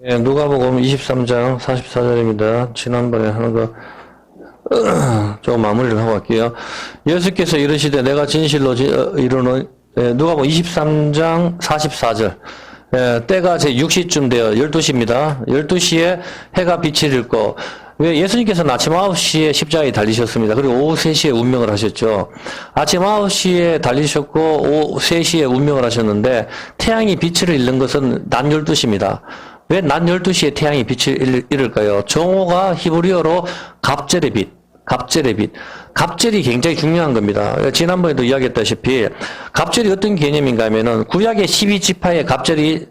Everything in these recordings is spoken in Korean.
예, 누가복음 23장 44절입니다. 지난번에 하는 거 좀 마무리를 하고 갈게요. 예수께서 이르시되 내가 진실로 이르노니 누가복음 23장 44절 때가 제 6시쯤 되어 12시입니다. 12시에 해가 빛을 잃고 왜 예수님께서는 아침 9시에 십자가에 달리셨습니다. 그리고 오후 3시에 운명을 하셨죠. 아침 9시에 달리셨고 오후 3시에 운명을 하셨는데 태양이 빛을 잃는 것은 낮 12시입니다. 왜 낮 12시에 태양이 빛을 잃을까요? 정오가 히브리어로 갑절의 빛, 갑절의 빛. 갑절이 굉장히 중요한 겁니다. 지난번에도 이야기했다시피 갑절이 어떤 개념인가 하면은 구약의 12지파의 갑절이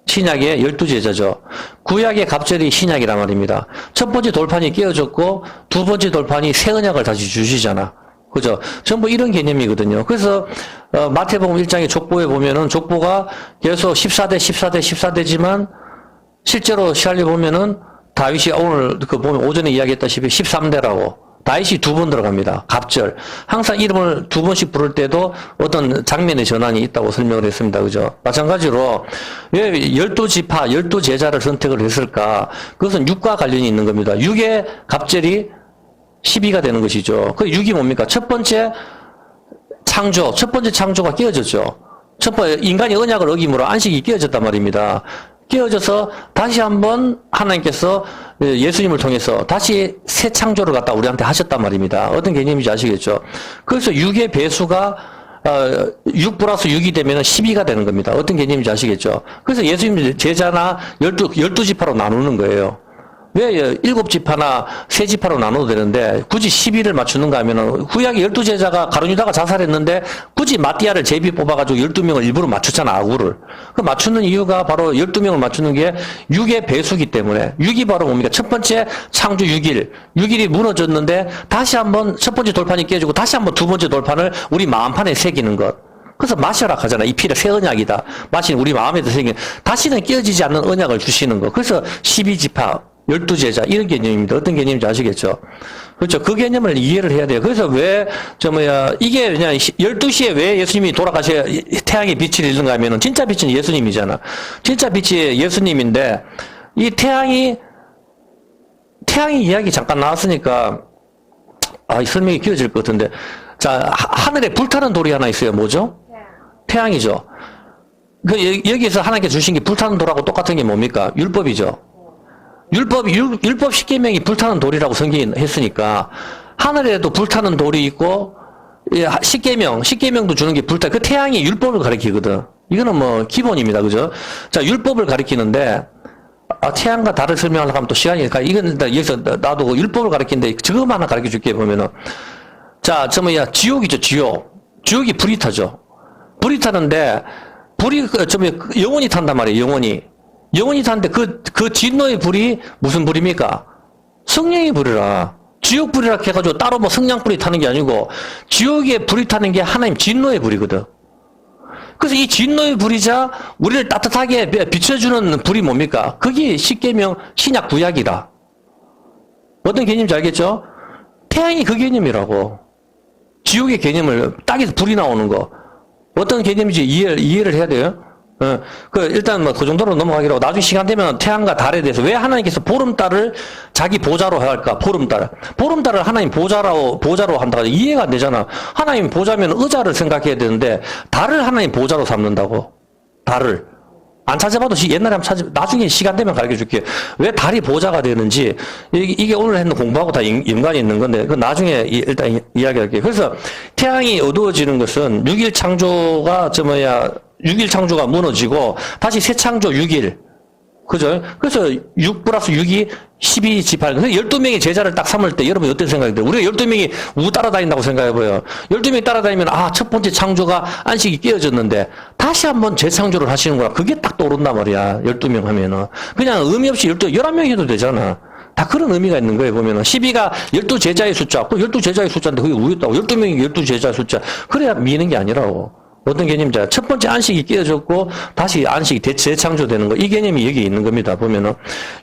신약의 12제자죠. 구약의 갑절이 신약이란 말입니다. 첫 번째 돌판이 깨어졌고 두 번째 돌판이 새 언약을 다시 주시잖아. 그죠? 전부 이런 개념이거든요. 그래서 마태복음 1장의 족보에 보면은 족보가 계속 14대, 14대, 14대지만 실제로 시알리 보면은 다윗이 오늘 보면 오전에 이야기했다시피 13대라고 다윗이 2번 들어갑니다. 갑절. 항상 이름을 2번씩 부를 때도 어떤 장면의 전환이 있다고 설명을 했습니다. 그죠? 마찬가지로 왜 12지파, 12제자를 선택을 했을까? 그것은 6과 관련이 있는 겁니다. 6의 갑절이 12가 되는 것이죠. 그 6이 뭡니까? 첫 번째 창조가 깨어졌죠. 인간이 언약을 어김으로 안식이 깨어졌단 말입니다. 깨어져서 다시 한번 하나님께서 예수님을 통해서 다시 새 창조를 갖다 우리한테 하셨단 말입니다. 어떤 개념인지 아시겠죠? 그래서 6의 배수가 6 플러스 6이 되면 12가 되는 겁니다. 어떤 개념인지 아시겠죠? 그래서 예수님 제자나 12지파로 나누는 거예요. 왜 7지파나 3지파로 나눠도 되는데 굳이 12를 맞추는가 하면은 구약의 12제자가 가룟유다가 자살했는데 굳이 마띠아를 제비 뽑아가지고 12명을 일부러 맞췄잖아, 아구를. 그 맞추는 이유가 바로 12명을 맞추는 게 6의 배수기 때문에 6이 바로 뭡니까? 첫 번째 창조 6일. 6일이 무너졌는데 다시 한번 첫 번째 돌판이 깨지고 다시 한번 두 번째 돌판을 우리 마음판에 새기는 것. 그래서 마셔라 하잖아. 이 피를 새 언약이다. 마시는 우리 마음에도 새기는 다시는 깨어지지 않는 언약을 주시는 거. 그래서 12지파 12제자, 이런 개념입니다. 어떤 개념인지 아시겠죠? 그렇죠. 그 개념을 이해를 해야 돼요. 그래서 이게 그냥 12시에 왜 예수님이 돌아가셔야 태양의 빛을 잃는가 하면은, 진짜 빛은 예수님이잖아. 진짜 빛이 예수님인데, 이 태양이 이야기 잠깐 나왔으니까, 설명이 길어질 것 같은데. 자, 하늘에 불타는 돌이 하나 있어요. 뭐죠? 태양이죠. 여기에서 하나님께 주신 게 불타는 돌하고 똑같은 게 뭡니까? 율법이죠. 율법 10계명이 불타는 돌이라고 성경이 했으니까, 하늘에도 불타는 돌이 있고, 10계명도 주는 게 그 태양이 율법을 가리키거든. 이거는 기본입니다. 그죠? 자, 율법을 가리키는데, 태양과 달을 설명하려고 하면 또 시간이, 이건 여기서 나도 율법을 가리키는데, 저것만 하나 가르쳐 줄게, 보면은. 자, 지옥이죠, 지옥. 지옥이 불이 타죠. 불이 타는데, 영원히 탄단 말이에요, 영원히 타는데 그 진노의 불이 무슨 불입니까? 성령의 불이라. 지옥 불이라 해가지고 따로 성냥불이 타는 게 아니고 지옥의 불이 타는 게 하나님 진노의 불이거든. 그래서 이 진노의 불이자 우리를 따뜻하게 비춰주는 불이 뭡니까? 그게 십계명 신약 구약이라. 어떤 개념인지 알겠죠? 태양이 그 개념이라고. 지옥의 개념을 딱에서 불이 나오는 거. 어떤 개념인지 이해를 해야 돼요. 일단 그 정도로 넘어가기로 하고, 나중에 시간 되면 태양과 달에 대해서 왜 하나님께서 보름달을 자기 보좌로 할까? 보름달을 하나님 보좌로 한다고 이해가 안 되잖아. 하나님 보좌면 의자를 생각해야 되는데 달을 하나님 보좌로 삼는다고. 달을 안 찾아봐도 옛날에 한번 나중에 시간 되면 가르쳐 줄게. 왜 달이 보좌가 되는지. 이게 오늘 했는 공부하고 다 연관이 있는 건데, 그 나중에 일단 이야기할게요. 그래서 태양이 어두워지는 것은 6일 창조가 무너지고 다시 새 창조 6일. 그죠? 그래서 6 플러스 6이 12지파. 12명의 제자를 딱 삼을 때 여러분 어떤 생각이 들어요? 우리가 12명이 따라다닌다고 생각해봐요. 12명이 따라다니면 첫 번째 창조가 안식이 깨어졌는데 다시 한번 재창조를 하시는구나. 그게 딱 떠오른단 말이야. 12명 하면은. 그냥 의미 없이 11명이 해도 되잖아. 다 그런 의미가 있는 거예요, 보면은. 12가 12제자의 숫자. 그 12제자의 숫자인데 그게 우였다고. 12명이 12제자의 숫자. 그래야 미는 게 아니라고. 어떤 개념이죠? 첫 번째 안식이 깨어졌고 다시 안식이 재창조되는 거. 이 개념이 여기 있는 겁니다. 보면은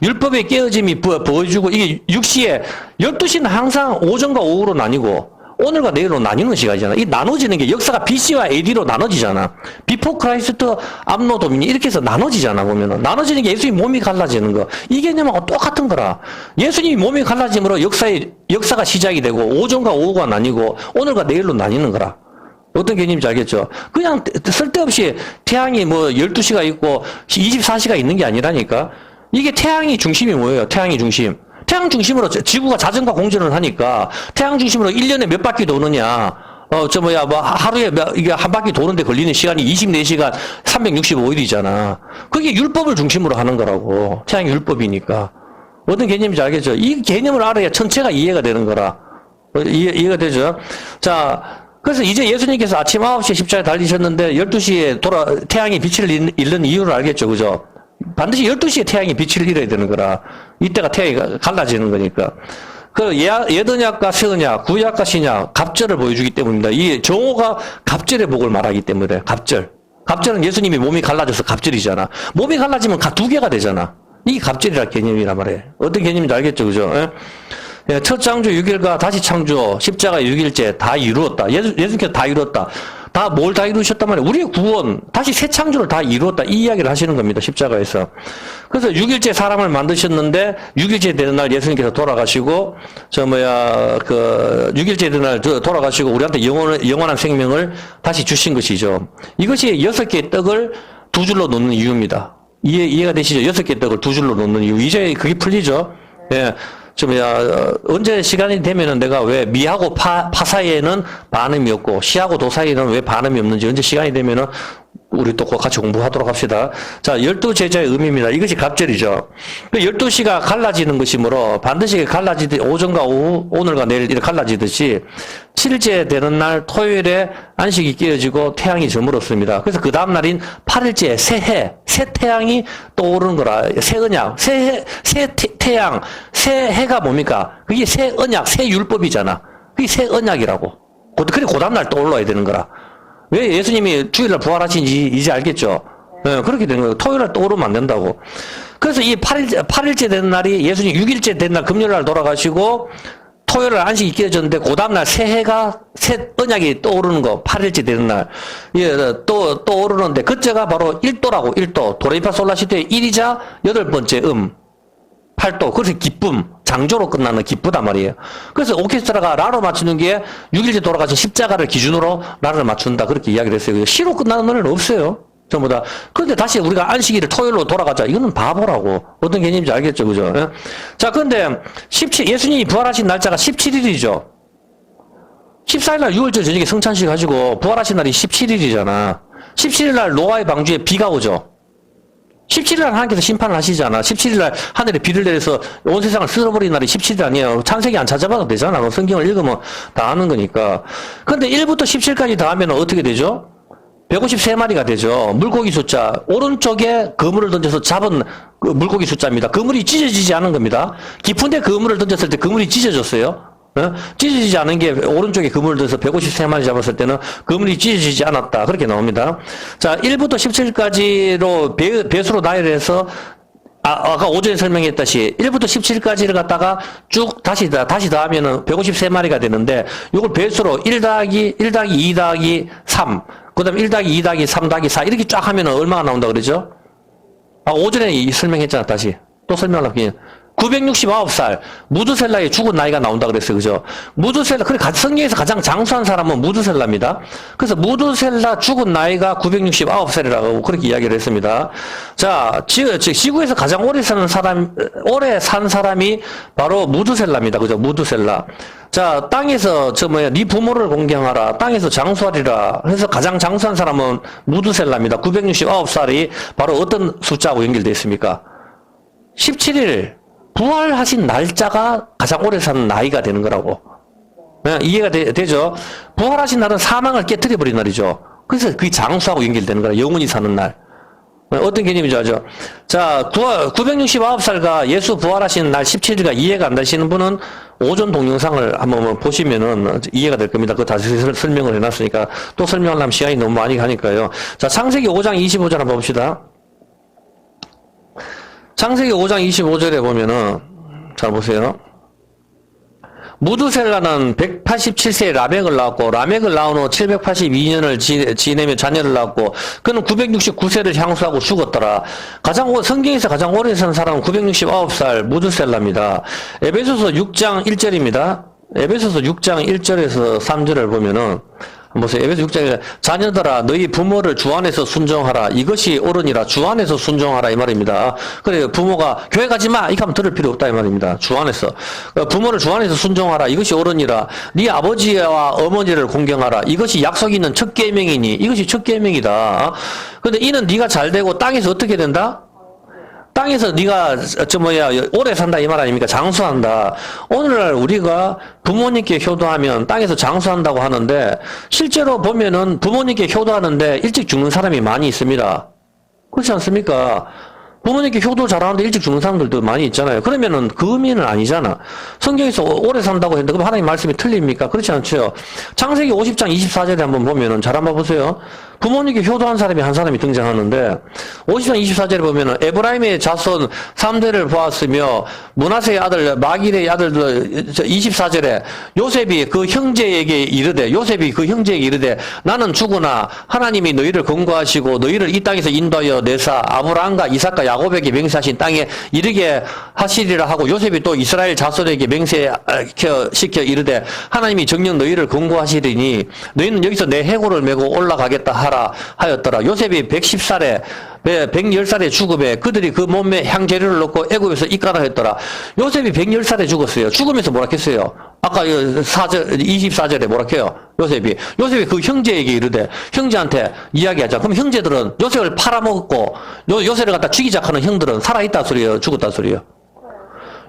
율법의 깨어짐이 보여주고, 이게 6시에 12시는 항상 오전과 오후로 나뉘고 오늘과 내일로 나뉘는 시간이잖아. 이 나눠지는 게 역사가 BC와 AD로 나눠지잖아. 비포 크라이스트 암노 도미니 이렇게 해서 나눠지잖아, 보면은. 나눠지는 게 예수님 몸이 갈라지는 거. 이 개념하고 똑같은 거라. 예수님이 몸이 갈라짐으로 역사가 시작이 되고, 오전과 오후가 나뉘고, 오늘과 내일로 나뉘는 거라. 어떤 개념인지 알겠죠? 그냥 쓸데없이 태양이 뭐 12시가 있고 24시가 있는 게 아니라니까. 이게 태양이 중심이 뭐예요? 태양이 중심. 태양 중심으로 지구가 자전과 공전을 하니까 태양 중심으로 1년에 몇 바퀴 도느냐. 하루에 이게 한 바퀴 도는데 걸리는 시간이 24시간 365일이잖아. 그게 율법을 중심으로 하는 거라고. 태양이 율법이니까. 어떤 개념인지 알겠죠? 이 개념을 알아야 전체가 이해가 되는 거라. 이해가 되죠? 자, 그래서 이제 예수님께서 아침 9시에 십자가에 달리셨는데 12시에 태양이 빛을 잃는 이유를 알겠죠? 그죠? 반드시 12시에 태양이 빛을 잃어야 되는 거라. 이때가 태양이 갈라지는 거니까. 그 예언약과 세언약, 구약과 신약, 갑절을 보여주기 때문입니다. 이 정오가 갑절의 복을 말하기 때문에 갑절. 갑절은 예수님이 몸이 갈라져서 갑절이잖아. 몸이 갈라지면 두 개가 되잖아. 이게 갑절이라 개념이란 말이에요. 어떤 개념인지 알겠죠? 그죠? 예? 첫 창조 6일과 다시 창조, 십자가 6일째 다 이루었다. 예수님께서 다 이루었다. 다 뭘 다 이루셨단 말이에요? 우리의 구원, 다시 새 창조를 다 이루었다. 이 이야기를 하시는 겁니다. 십자가에서. 그래서 6일째 사람을 만드셨는데, 6일째 되는 날 예수님께서 돌아가시고, 6일째 되는 날 돌아가시고, 우리한테 영원한 생명을 다시 주신 것이죠. 이것이 6개의 떡을 두 줄로 놓는 이유입니다. 이해가 되시죠? 6개의 떡을 두 줄로 놓는 이유. 이제 그게 풀리죠? 예. 언제 시간이 되면은 내가 왜 미하고 파 사이에는 반음이 없고 시하고 도 사이에는 왜 반음이 없는지 언제 시간이 되면은 우리 또 같이 공부하도록 합시다. 자, 12제자의 의미입니다. 이것이 갑절이죠. 12시가 갈라지는 것이므로 반드시 갈라지듯이 오전과 오후, 오늘과 내일 이렇게 갈라지듯이 7째 되는 날 토요일에 안식이 끼어지고 태양이 저물었습니다. 그래서 그 다음 날인 8일째 새해, 새 태양이 떠오르는 거라. 새 언약, 새 태양, 새 해가 뭡니까? 그게 새 언약, 새 율법이잖아. 그게 새 언약이라고. 그래, 그 다음 날 떠올라야 되는 거라. 왜 예수님이 주일날 부활하신지 이제 알겠죠? 네, 그렇게 되는 거예요. 토요일날 떠오르면 안 된다고. 그래서 이 8일째 되는 날이 예수님 6일째 된 날 금요일날 돌아가시고 토요일날 안식이 끼어졌는데 그 다음날 새 언약이 떠오르는 거 8일째 되는 날 떠오르는데 그때가 바로 1도라고 1도 도레미파솔라시도의 1이자 8번째 8도. 그래서 기쁨, 장조로 끝나는 기쁘단 말이에요. 그래서 오케스트라가 라로 맞추는 게 6일째 돌아가신 십자가를 기준으로 라를 맞춘다. 그렇게 이야기를 했어요. 시로 끝나는 노래는 없어요. 전부 다. 그런데 다시 우리가 안식일을 토요일로 돌아가자. 이거는 바보라고. 어떤 개념인지 알겠죠? 그죠? 예? 자, 그런데 예수님이 부활하신 날짜가 17일이죠. 14일날 6월절 저녁에 성찬식 가지고 부활하신 날이 17일이잖아. 17일날 노아의 방주에 비가 오죠. 17일날 하나님께서 심판을 하시잖아. 17일날 하늘에 비를 내려서 온 세상을 쓸어버린 날이 17일 아니에요. 창세기 안 찾아봐도 되잖아. 성경을 읽으면 다 아는 거니까. 근데 1부터 17까지 다 하면 어떻게 되죠? 153마리가 되죠. 물고기 숫자. 오른쪽에 그물을 던져서 잡은 그 물고기 숫자입니다. 그물이 찢어지지 않은 겁니다. 깊은데 그물을 던졌을 때 그물이 찢어졌어요. 찢어지지 않은 게 오른쪽에 그물을 던져서 153마리 잡았을 때는 그물이 찢어지지 않았다. 그렇게 나옵니다. 자, 1부터 17까지로 배수로 나열해서 아까 오전에 설명했다시 1부터 17까지를 갖다가 쭉 다시 더하면은 153마리가 되는데 이걸 배수로 1 더하기 2 더하기 3 그 다음에 1 더하기 2 더하기 3 더하기 4 이렇게 쫙 하면은 얼마가 나온다 그러죠? 오전에 설명했잖아. 다시 또 설명하려고 969살 무드셀라의 죽은 나이가 나온다 그랬어요. 그죠? 무드셀라, 그래, 성경에서 가장 장수한 사람은 무드셀라입니다. 그래서 무드셀라 죽은 나이가 969살이라고 그렇게 이야기를 했습니다. 자, 지구에서 가장 오래 산 사람이 바로 무드셀라입니다. 그죠? 무드셀라. 자, 땅에서 네 부모를 공경하라. 땅에서 장수하리라. 해서 가장 장수한 사람은 무드셀라입니다. 969살이 바로 어떤 숫자하고 연결되어 있습니까? 17일. 부활하신 날짜가 가장 오래 사는 나이가 되는 거라고. 네, 이해가 되죠? 부활하신 날은 사망을 깨뜨려버린 날이죠. 그래서 그게 장수하고 연결되는 거라. 영원히 사는 날. 네, 어떤 개념인지 알죠? 자, 969살과 예수 부활하신 날 17일가 이해가 안 되시는 분은 오전 동영상을 한번 보시면은 이해가 될 겁니다. 그거 다시 설명을 해놨으니까 또 설명하려면 시간이 너무 많이 가니까요. 자, 창세기 5장 25절 한번 봅시다. 창세기 5장 25절에 보면은, 잘 보세요. 무두셀라는 187세에 라멕을 낳았고, 라멕을 낳은 후 782년을 지내며 자녀를 낳았고, 그는 969세를 향수하고 죽었더라. 성경에서 가장 오래 산 사람은 969살 무두셀라입니다. 에베소서 6장 1절입니다. 에베소서 6장 1절에서 3절을 보면은, 보세요. 에베소 6장에 자녀들아 너희 부모를 주 안에서 순종하라. 이것이 옳으니라. 주 안에서 순종하라 이 말입니다. 그래 부모가 교회 가지 마 이렇게 하면 들을 필요 없다 이 말입니다. 주 안에서 부모를 주 안에서 순종하라. 이것이 옳으니라. 네 아버지와 어머니를 공경하라. 이것이 약속 있는 첫 계명이니 이것이 첫 계명이다. 근데 이는 네가 잘 되고 땅에서 어떻게 된다? 땅에서 네가 오래 산다 이 말 아닙니까? 장수한다. 오늘날 우리가 부모님께 효도하면 땅에서 장수한다고 하는데 실제로 보면은 부모님께 효도하는데 일찍 죽는 사람이 많이 있습니다. 그렇지 않습니까? 부모님께 효도 잘하는데 일찍 죽는 사람들도 많이 있잖아요. 그러면은 그 의미는 아니잖아. 성경에서 오래 산다고 했는데 그럼 하나님 말씀이 틀립니까? 그렇지 않죠. 창세기 50장 24절에 한번 보면은 잘 한번 보세요. 부모님께 효도한 사람이 한 사람이 등장하는데 50장 24절에 보면은 에브라임의 자손 3대를 보았으며 므낫세의 아들 마길의 아들들 24절에 요셉이 그 형제에게 이르되 나는 죽으나 하나님이 너희를 권고하시고 너희를 이 땅에서 인도하여 내사 아브라함과 이삭과 야곱에게 맹세하신 땅에 이르게 하시리라 하고 요셉이 또 이스라엘 자손에게 맹세시켜 이르되 하나님이 정녕 너희를 권고하시리니 너희는 여기서 내 해골을 메고 올라가겠다 하라 하였더라. 요셉이 110살에 죽음에 그들이 그 몸에 향재료를 넣고 애굽에서 입가라 했더라. 요셉이 110살에 죽었어요. 죽으면서 뭐라 했어요? 아까 24절에 뭐라 해요? 요셉이 그 형제에게 이르되 형제한테 이야기하자. 그럼 형제들은 요셉을 팔아먹었고 요셉을 갖다 죽이자 하는 형들은 살아있다 소리예요? 죽었다 소리예요?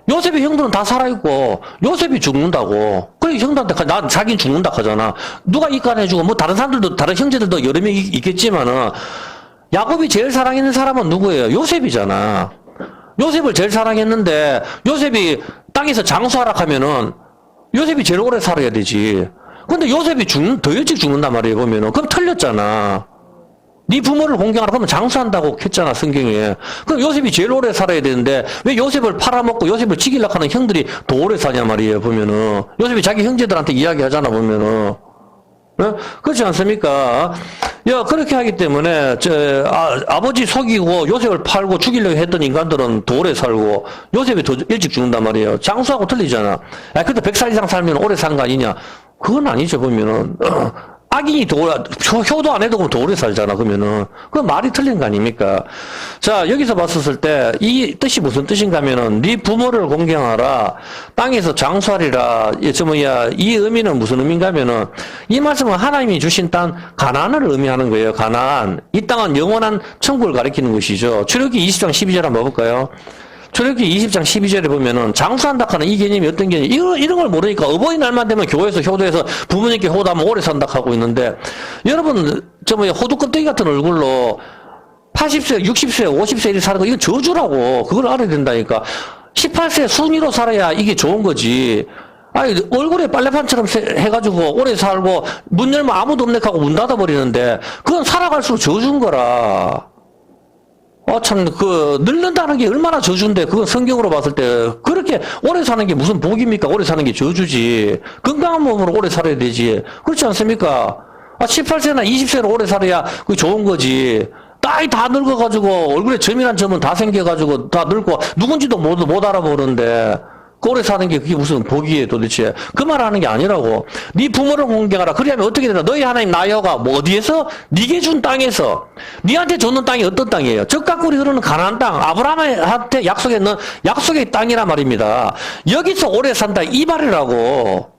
요셉의 형들은 다 살아있고 요셉이 죽는다고. 그래 형들한테 자기는 죽는다 하잖아. 누가 입간해주고 뭐 다른 사람들도 다른 형제들도 여러 명이 있겠지만은 야곱이 제일 사랑했는 사람은 누구예요? 요셉이잖아. 요셉을 제일 사랑했는데 요셉이 땅에서 장수하라 하면은 요셉이 제일 오래 살아야 되지. 근데 요셉이 더 일찍 죽는단 말이에요 보면은. 그럼 틀렸잖아. 네 부모를 공경하라 그러면 장수한다고 했잖아 성경에. 그럼 요셉이 제일 오래 살아야 되는데 왜 요셉을 팔아먹고 요셉을 죽이려고 하는 형들이 더 오래 사냐 말이에요 보면은. 요셉이 자기 형제들한테 이야기하잖아 보면은. 네? 그렇지 않습니까? 그렇게 하기 때문에 아버지 속이고 요셉을 팔고 죽이려고 했던 인간들은 더 오래 살고 요셉이 더 일찍 죽는단 말이에요. 장수하고 틀리잖아. 근데 100살 이상 살면 오래 산 거 아니냐? 그건 아니죠 보면은. 악인이 효도 안 해도 더 오래 살잖아, 그러면은. 그 말이 틀린 거 아닙니까? 자, 여기서 봤었을 때, 이 뜻이 무슨 뜻인가 하면은, 네 부모를 공경하라, 땅에서 장수하리라, 이 의미는 무슨 의미인가 하면은, 이 말씀은 하나님이 주신 땅, 가나안을 의미하는 거예요, 가나안. 이 땅은 영원한 천국을 가리키는 것이죠. 출애굽기 20장 12절 한번 봐볼까요? 출애굽기 20장 12절에 보면은 장수한다 하는 이 개념이 어떤 개념이 이런 걸 모르니까 어버이날만 되면 교회에서 효도해서 부모님께 효도하면 오래 산다 하고 있는데 여러분 호두 껍데기 같은 얼굴로 80세, 60세, 50세 이렇게 사는 거 이거 저주라고. 그걸 알아야 된다니까. 18세 순위로 살아야 이게 좋은 거지. 얼굴에 빨래판처럼 해가지고 오래 살고 문 열면 아무도 없네 하고 문 닫아버리는데 그건 살아갈수록 저주인 거라. 늙는다는 게 얼마나 저주인데, 그건 성경으로 봤을 때, 그렇게 오래 사는 게 무슨 복입니까? 오래 사는 게 저주지. 건강한 몸으로 오래 살아야 되지. 그렇지 않습니까? 18세나 20세로 오래 살아야 그게 좋은 거지. 나이 다 늙어가지고, 얼굴에 점이란 점은 다 생겨가지고, 다 늙고, 누군지도 못 알아보는데, 오래 사는 게 그게 무슨 복이에요 도대체. 그 말 하는 게 아니라고. 네 부모를 공경하라. 그러면 어떻게 되나? 너희 하나님 나 여호와가 어디에서? 네게 준 땅에서. 네한테 줬는 땅이 어떤 땅이에요? 적과 꿀이 흐르는 가나안 땅. 아브라함한테 약속했는 약속의 땅이란 말입니다. 여기서 오래 산다 이 말이라고.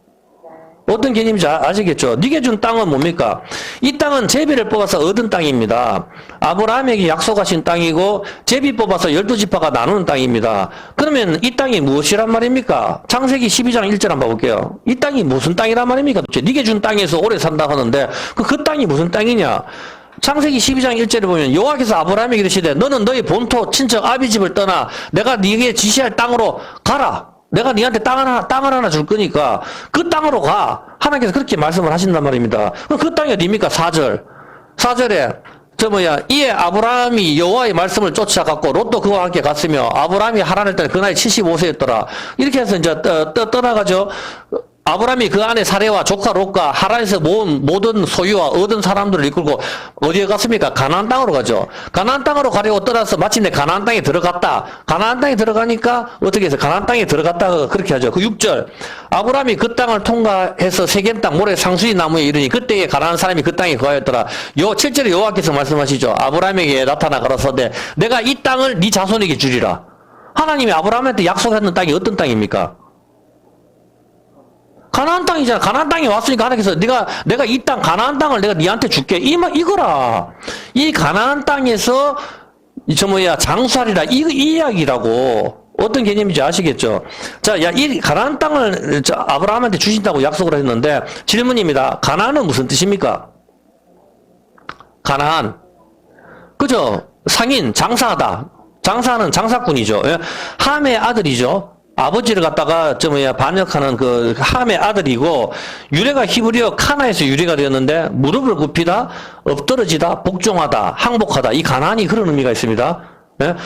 어떤 개념인지 아시겠죠? 네게 준 땅은 뭡니까? 이 땅은 제비를 뽑아서 얻은 땅입니다. 아브라함에게 약속하신 땅이고 제비 뽑아서 12지파가 나누는 땅입니다. 그러면 이 땅이 무엇이란 말입니까? 창세기 12장 1절 한번 볼게요. 이 땅이 무슨 땅이란 말입니까? 도대체 네게 준 땅에서 오래 산다 하는데 그 땅이 무슨 땅이냐? 창세기 12장 1절에 보면 여호와께서 아브라함에게 이르시되 너는 너희 본토 친척 아비 집을 떠나 내가 네게 지시할 땅으로 가라. 내가 니한테 땅을 하나 줄 거니까 그 땅으로 가. 하나님께서 그렇게 말씀을 하신단 말입니다. 그럼 그 땅이 어디입니까? 4절에 이에 아브라함이 여호와의 말씀을 쫓아갔고 롯도 그와 함께 갔으며 아브라함이 하란을 떠나 그 나이 75세였더라. 이렇게 해서 이제 떠나가죠. 아브라함이 그 안에 사레와 조카 롯과 하란에서 모은 모든 소유와 얻은 사람들을 이끌고 어디에 갔습니까? 가나안 땅으로 가죠. 가나안 땅으로 가려고 떠나서 마침내 가나안 땅에 들어갔다. 가나안 땅에 들어가니까 어떻게 해서 가나안 땅에 들어갔다가 그렇게 하죠. 그 6절. 아브라함이 그 땅을 통과해서 세겜 땅 모래 상수리 나무에 이르니 그때에 가나안 사람이 그 땅에 거하였더라. 7절에 여호와께서 말씀하시죠. 아브라함에게 나타나 가라사대 내가 이 땅을 네 자손에게 주리라. 하나님이 아브라함한테 약속했던 땅이 어떤 땅입니까? 가나안 땅이잖아. 가나안 땅에 왔으니까 하나님께서 내가 이 땅 가나안 땅을 내가 네한테 줄게. 이거라. 이 가나안 땅에서 장수하리라. 이 이야기라고. 어떤 개념인지 아시겠죠? 자, 이 가나안 땅을 아브라함한테 주신다고 약속을 했는데 질문입니다. 가나안은 무슨 뜻입니까? 가나안. 그죠? 상인, 장사하다. 장사하는 장사꾼이죠. 함의 아들이죠. 아버지를 갖다가 반역하는 그 함의 아들이고 유래가 히브리어 카나에서 유래가 되었는데 무릎을 굽히다, 엎드러지다, 복종하다, 항복하다. 이 가나안이 그런 의미가 있습니다. 예?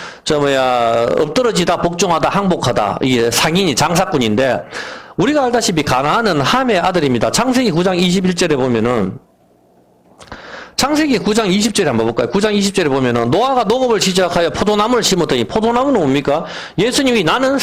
엎드러지다, 복종하다, 항복하다. 이게 상인이 장사꾼인데 우리가 알다시피 가나안은 함의 아들입니다. 창세기 9장 21절에 보면은 창세기 9장 20절에 한번 볼까요? 9장 20절에 보면은 노아가 농업을 시작하여 포도나무를 심었더니 포도나무는 뭡니까? 예수님이 나는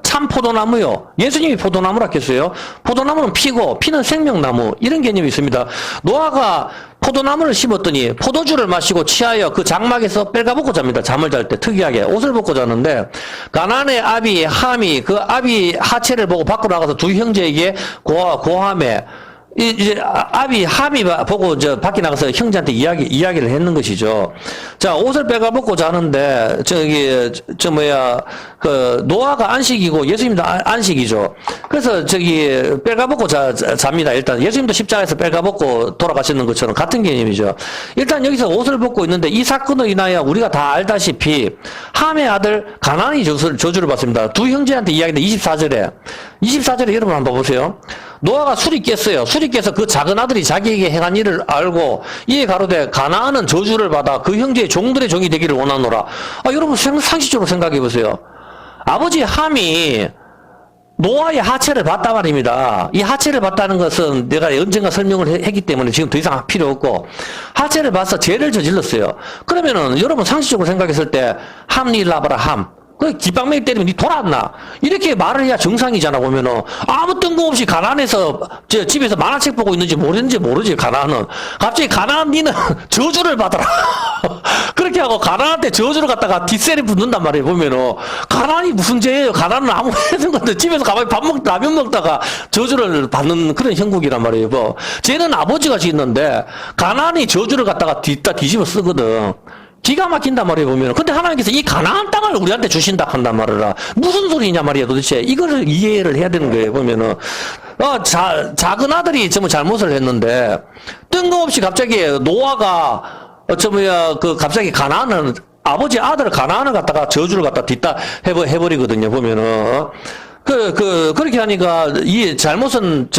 참 포도나무요. 예수님이 포도나무라 했어요. 포도나무는 피고 피는 생명나무 이런 개념이 있습니다. 노아가 포도나무를 심었더니 포도주를 마시고 취하여 그 장막에서 빨가벗고 잡니다. 잠을 잘 때 특이하게 옷을 벗고 자는데 가나안의 아비 함이 그 아비 하체를 보고 밖으로 나가서 두 형제에게 고함에 이제 아비 함이 보고 밖에 나가서 형제한테 이야기를 했는 것이죠. 자, 옷을 빼가벗고 자는데 그 노아가 안식이고 예수님도 안식이죠. 그래서 빼가벗고 잡니다. 일단 예수님도 십자가에서 빼가벗고 돌아가시는 것처럼 같은 개념이죠. 일단 여기서 옷을 벗고 있는데 이 사건으로 인하여 우리가 다 알다시피 함의 아들 가나안이 저주를 받습니다. 두 형제한테 이야기인데 24절에 여러분 한번 보세요. 노아가 술이 깼어요. 술이 깨서 그 작은 아들이 자기에게 행한 일을 알고 이에 가로되 가나안은 저주를 받아 그 형제의 종들의 종이 되기를 원하노라. 여러분 상식적으로 생각해 보세요. 아버지 함이 노아의 하체를 봤단 말입니다. 이 하체를 봤다는 것은 내가 언젠가 설명을 했기 때문에 지금 더 이상 필요 없고 하체를 봐서 죄를 저질렀어요. 그러면은 여러분 상식적으로 생각했을 때 함리라바라 함 그 깃방맹이 때리면 니 돌아왔나? 이렇게 말을 해야 정상이잖아, 보면은. 아무 뜬금없이 가나안에서, 집에서 만화책 보고 있는지 모르지, 가나안은. 갑자기 가나안 니는 저주를 받아라. 그렇게 하고 가나안한테 저주를 갖다가 뒷세리 붙는단 말이에요, 보면은. 가나안이 무슨 죄예요? 가나안은 아무 해는 건데 집에서 가만히 라면 먹다가 저주를 받는 그런 형국이란 말이에요, 뭐. 쟤는 아버지가 짓는데, 가나안이 저주를 갖다가 뒤집어 쓰거든. 기가 막힌단 말이에요, 보면. 근데 하나님께서 이 가나안 땅을 우리한테 주신다 한단 말이라. 무슨 소리냐 말이야, 도대체. 이거를 이해를 해야 되는 거예요, 보면은. 작은 아들이 잘못을 했는데, 뜬금없이 갑자기 노아가, 갑자기 가나안을, 아버지 아들 가나안을 갖다가 저주를 갖다 뒷다 해버리거든요, 보면은. 그렇게 하니까, 이 잘못은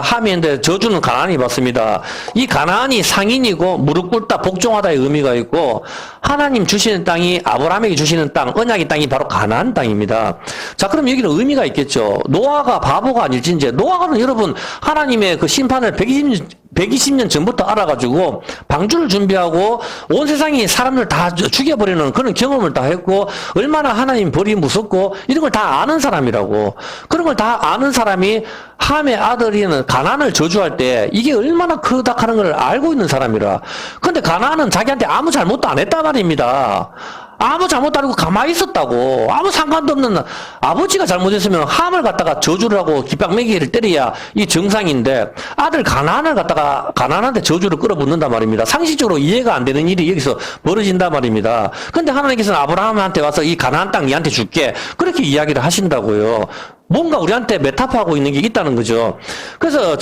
함인데 저주는 가나안이 받습니다. 이 가나안이 상인이고, 무릎 꿇다, 복종하다의 의미가 있고, 하나님 주시는 땅이 아브라함에게 주시는 땅, 언약의 땅이 바로 가나안 땅입니다. 자, 그럼 여기는 의미가 있겠죠. 노아가 바보가 아닐진지, 노아가는 여러분, 하나님의 그 심판을 120년 전부터 알아가지고 방주를 준비하고 온 세상이 사람을 다 죽여버리는 그런 경험을 다 했고 얼마나 하나님 벌이 무섭고 이런 걸 다 아는 사람이라고. 그런 걸 다 아는 사람이 함의 아들인 가나안을 저주할 때 이게 얼마나 크다 하는 걸 알고 있는 사람이라. 근데 가나안은 자기한테 아무 잘못도 안 했단 말입니다. 아무 잘못도 안 하고 가만히 있었다고. 아무 상관도 없는 아버지가 잘못했으면 함을 갖다가 저주를 하고 깃방매기를 때려야 이 정상인데 아들 가나안을 갖다가 가나안한테 저주를 끌어붙는단 말입니다. 상식적으로 이해가 안 되는 일이 여기서 벌어진단 말입니다. 근데 하나님께서는 아브라함한테 와서 이 가나안 땅 니한테 줄게 그렇게 이야기를 하신다고요. 뭔가 우리한테 메타포하고 있는 게 있다는 거죠. 그래서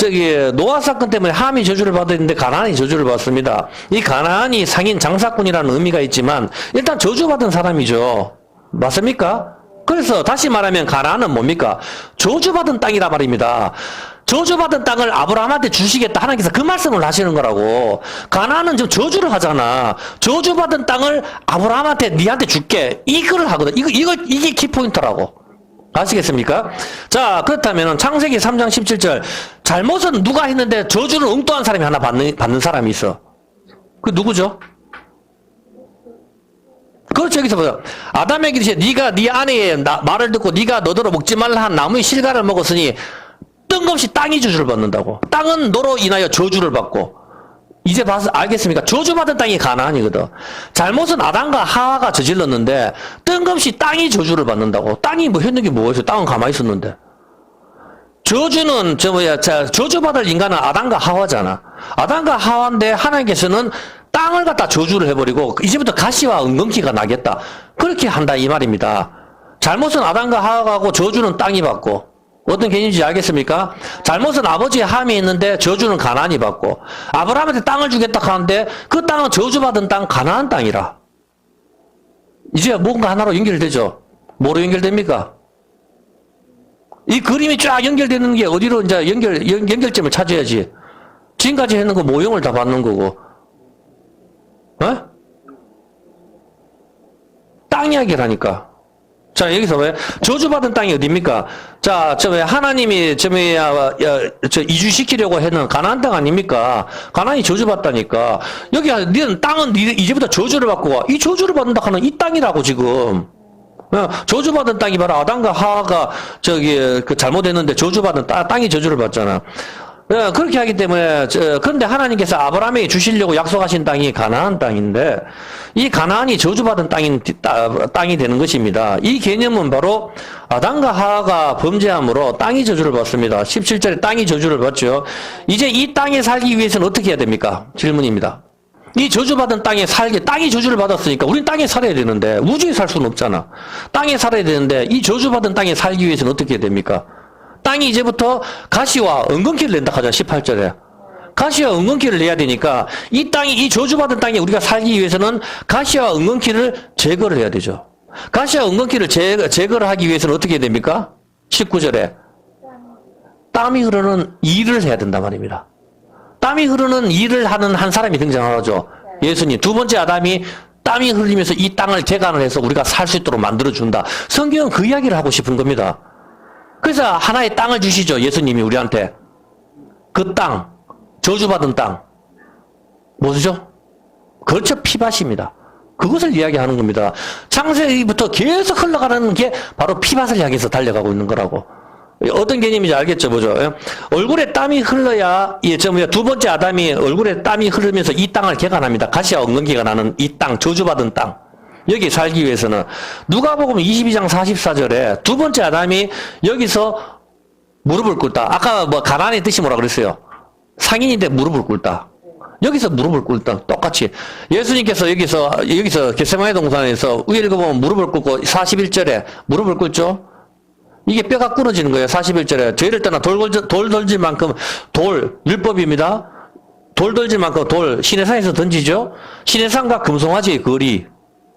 노아 사건 때문에 함이 저주를 받았는데 가나안이 저주를 받습니다. 이 가나안이 상인 장사꾼이라는 의미가 있지만 일단 저주받은 사람이죠. 맞습니까? 그래서 다시 말하면 가나안은 뭡니까? 저주받은 땅이라 말입니다. 저주받은 땅을 아브라함한테 주시겠다 하나님께서 그 말씀을 하시는 거라고. 가나안은 지금 저주를 하잖아. 저주받은 땅을 아브라함한테 니한테 줄게. 이거를 하거든. 이게 키포인트라고. 아시겠습니까? 자, 그렇다면 창세기 3장 17절. 잘못은 누가 했는데 저주를 엉뚱한 사람이 하나 받는 사람이 있어. 그 누구죠? 그렇죠. 여기서 보자. 아담에게 이르시되 네가 네 아내의 말을 듣고 네가 너더러 먹지 말라 한 나무의 실과를 먹었으니 뜬금없이 땅이 저주를 받는다고. 땅은 너로 인하여 저주를 받고. 이제 봐서 알겠습니까? 저주받은 땅이 가나안이거든. 잘못은 아담과 하와가 저질렀는데 뜬금없이 땅이 저주를 받는다고. 땅이 뭐 했는 게 뭐가 있어? 땅은 가만히 있었는데. 저주는 저주받을 인간은 아담과 하와잖아. 아담과 하와인데 하나님께서는 땅을 갖다 저주를 해버리고 이제부터 가시와 은근키가 나겠다. 그렇게 한다 이 말입니다. 잘못은 아담과 하와가 하고 저주는 땅이 받고. 어떤 개념인지 알겠습니까? 잘못은 아버지 함이 있는데 저주는 가나안이 받고, 아브라함한테 땅을 주겠다 하는데 그 땅은 저주받은 땅 가나안 땅이라. 이제 뭔가 하나로 연결되죠? 뭐로 연결됩니까? 이 그림이 쫙 연결되는 게 어디로 이제 연결점을 찾아야지. 지금까지 했는 거 모형을 다 받는 거고. 땅 이야기라니까. 자, 여기서 왜? 저주받은 땅이 어딥니까? 자, 왜 하나님이 이주시키려고 했는 가나안 땅 아닙니까? 가나안이 저주받다니까. 여기, 니는 땅은 이제부터 저주를 받고 와. 이 저주를 받는다 하는 이 땅이라고, 지금. 저주받은 땅이 바로 아담과 하와가 잘못했는데 저주받은 땅이 저주를 받잖아. 그렇게 하기 때문에, 그런데 하나님께서 아브라함에게 주시려고 약속하신 땅이 가나안 땅인데, 이 가나안이 저주받은 땅이 되는 것입니다. 이 개념은 바로 아담과 하와가 범죄함으로 땅이 저주를 받습니다. 17절에 땅이 저주를 받죠. 이제 이 땅에 살기 위해서는 어떻게 해야 됩니까? 질문입니다. 이 저주받은 땅이 저주를 받았으니까 우린 땅에 살아야 되는데, 우주에 살 수는 없잖아. 땅에 살아야 되는데, 이 저주받은 땅에 살기 위해서는 어떻게 해야 됩니까? 땅이 이제부터 가시와 은근키를 낸다 하잖아, 18절에. 가시와 은근키를 내야 되니까, 이 저주받은 땅에 우리가 살기 위해서는 가시와 은근키를 제거를 해야 되죠. 가시와 은근키를 제거를 하기 위해서는 어떻게 해야 됩니까? 19절에. 땀이 흐르는 일을 해야 된단 말입니다. 땀이 흐르는 일을 하는 한 사람이 등장하죠. 예수님. 두 번째 아담이 땀이 흘리면서 이 땅을 개간을 해서 우리가 살 수 있도록 만들어준다. 성경은 그 이야기를 하고 싶은 겁니다. 그래서 하나의 땅을 주시죠. 예수님이 우리한테. 그 땅, 저주받은 땅. 뭐죠? 그렇죠. 피밭입니다. 그것을 이야기하는 겁니다. 창세기부터 계속 흘러가는 게 바로 피밭을 향해서 달려가고 있는 거라고. 어떤 개념인지 알겠죠? 보죠. 얼굴에 땀이 흘러야, 두 번째 아담이 얼굴에 땀이 흐르면서 이 땅을 개간합니다. 가시와 은근키가 나는 이 땅, 저주받은 땅. 여기 살기 위해서는. 누가복음 22장 44절에 두 번째 아담이 여기서 무릎을 꿇다. 아까 가나안의 뜻이 뭐라 그랬어요? 상인인데 무릎을 꿇다. 여기서 무릎을 꿇다. 똑같이. 예수님께서 여기서 겟세마네 동산에서 위에 읽어보면 무릎을 꿇고 41절에 무릎을 꿇죠? 이게 뼈가 끊어지는 거예요. 41절에. 죄를 떠나 돌 던질 만큼 율법입니다. 돌 던질 만큼 시내산에서 던지죠? 시내산과 금송아지의 거리.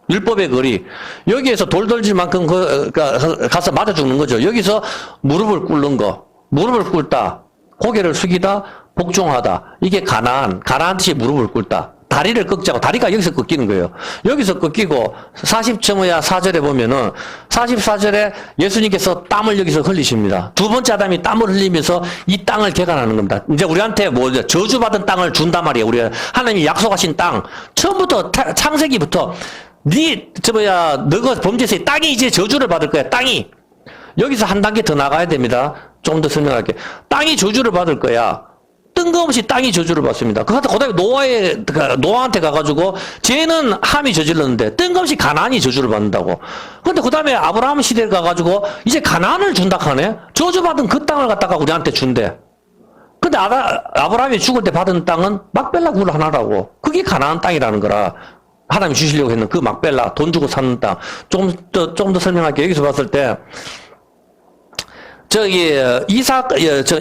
율법의 거리. 여기에서 돌 던질 만큼 가서 맞아 죽는 거죠. 여기서 무릎을 꿇는 거. 무릎을 꿇다. 고개를 숙이다. 복종하다. 이게 가나안 뜻이 무릎을 꿇다. 다리를 꺾자고. 다리가 여기서 꺾이는 거예요. 여기서 꺾이고 4절에 보면은 44절에 예수님께서 땀을 여기서 흘리십니다. 두 번째 아담이 땀을 흘리면서 이 땅을 개간하는 겁니다. 이제 우리한테 저주받은 땅을 준단 말이에요. 우리 하나님이 약속하신 땅. 처음부터 창세기부터 너가 범죄했으니 땅이 이제 저주를 받을 거야. 땅이. 여기서 한 단계 더 나가야 됩니다. 좀 더 설명할게. 땅이 저주를 받을 거야. 뜬금없이 땅이 저주를 받습니다. 그 다음에 노아한테 가가지고 쟤는 함이 저질렀는데 뜬금없이 가나안이 저주를 받는다고. 근데 그 다음에 아브라함 시대에 가가지고 이제 가나안을 준다 하네. 저주받은 그 땅을 갖다가 우리한테 준대. 근데 아브라함이 죽을 때 받은 땅은 막벨라 굴 하나라고. 그게 가나안 땅이라는 거라. 하나님이 주시려고 했는 그 막벨라, 돈 주고 사는 땅. 좀 더 설명할게요. 여기서 봤을 때,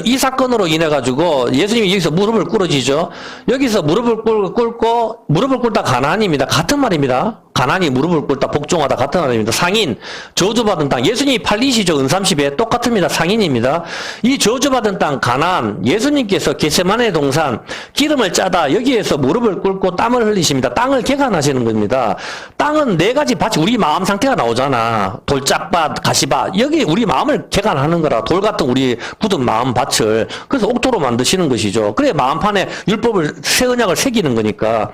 이 사건으로 인해가지고 예수님이 여기서 무릎을 꿇어지죠. 여기서 무릎을 꿇고, 무릎을 꿇다 가나안입니다. 같은 말입니다. 가난이 무릎을 꿇다 복종하다 같은 하나님입니다. 상인, 저주받은 땅. 예수님이 팔리시죠. 은삼십에 똑같습니다. 상인입니다. 이 저주받은 땅, 가난, 예수님께서 겟세마네 동산, 기름을 짜다 여기에서 무릎을 꿇고 땀을 흘리십니다. 땅을 개간하시는 겁니다. 땅은 네 가지 밭이 우리 마음 상태가 나오잖아. 돌짝밭, 가시밭. 여기 우리 마음을 개간하는 거라. 돌 같은 우리 굳은 마음 밭을. 그래서 옥토로 만드시는 것이죠. 그래 마음판에 율법을 새 언약을 새기는 거니까.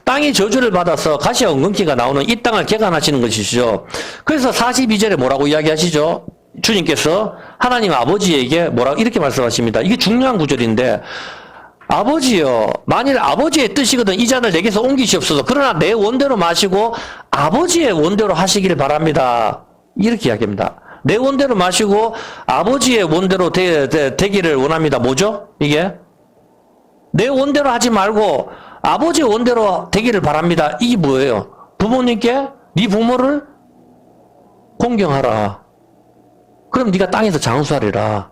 땅이 저주를 받아서 가시와 엉겅퀴가 나오는 이 땅을 개간하시는 것이죠. 그래서 42절에 뭐라고 이야기하시죠? 주님께서 하나님 아버지에게 뭐라고 이렇게 말씀하십니다. 이게 중요한 구절인데 아버지여 만일 아버지의 뜻이거든 이 잔을 내게서 옮기시옵소서. 그러나 내 원대로 마시고 아버지의 원대로 하시기를 바랍니다. 이렇게 이야기합니다. 내 원대로 마시고 아버지의 원대로 되기를 원합니다. 뭐죠? 이게? 내 원대로 하지 말고 아버지의 원대로 되기를 바랍니다. 이게 뭐예요? 부모님께 네 부모를 공경하라. 그럼 네가 땅에서 장수하리라.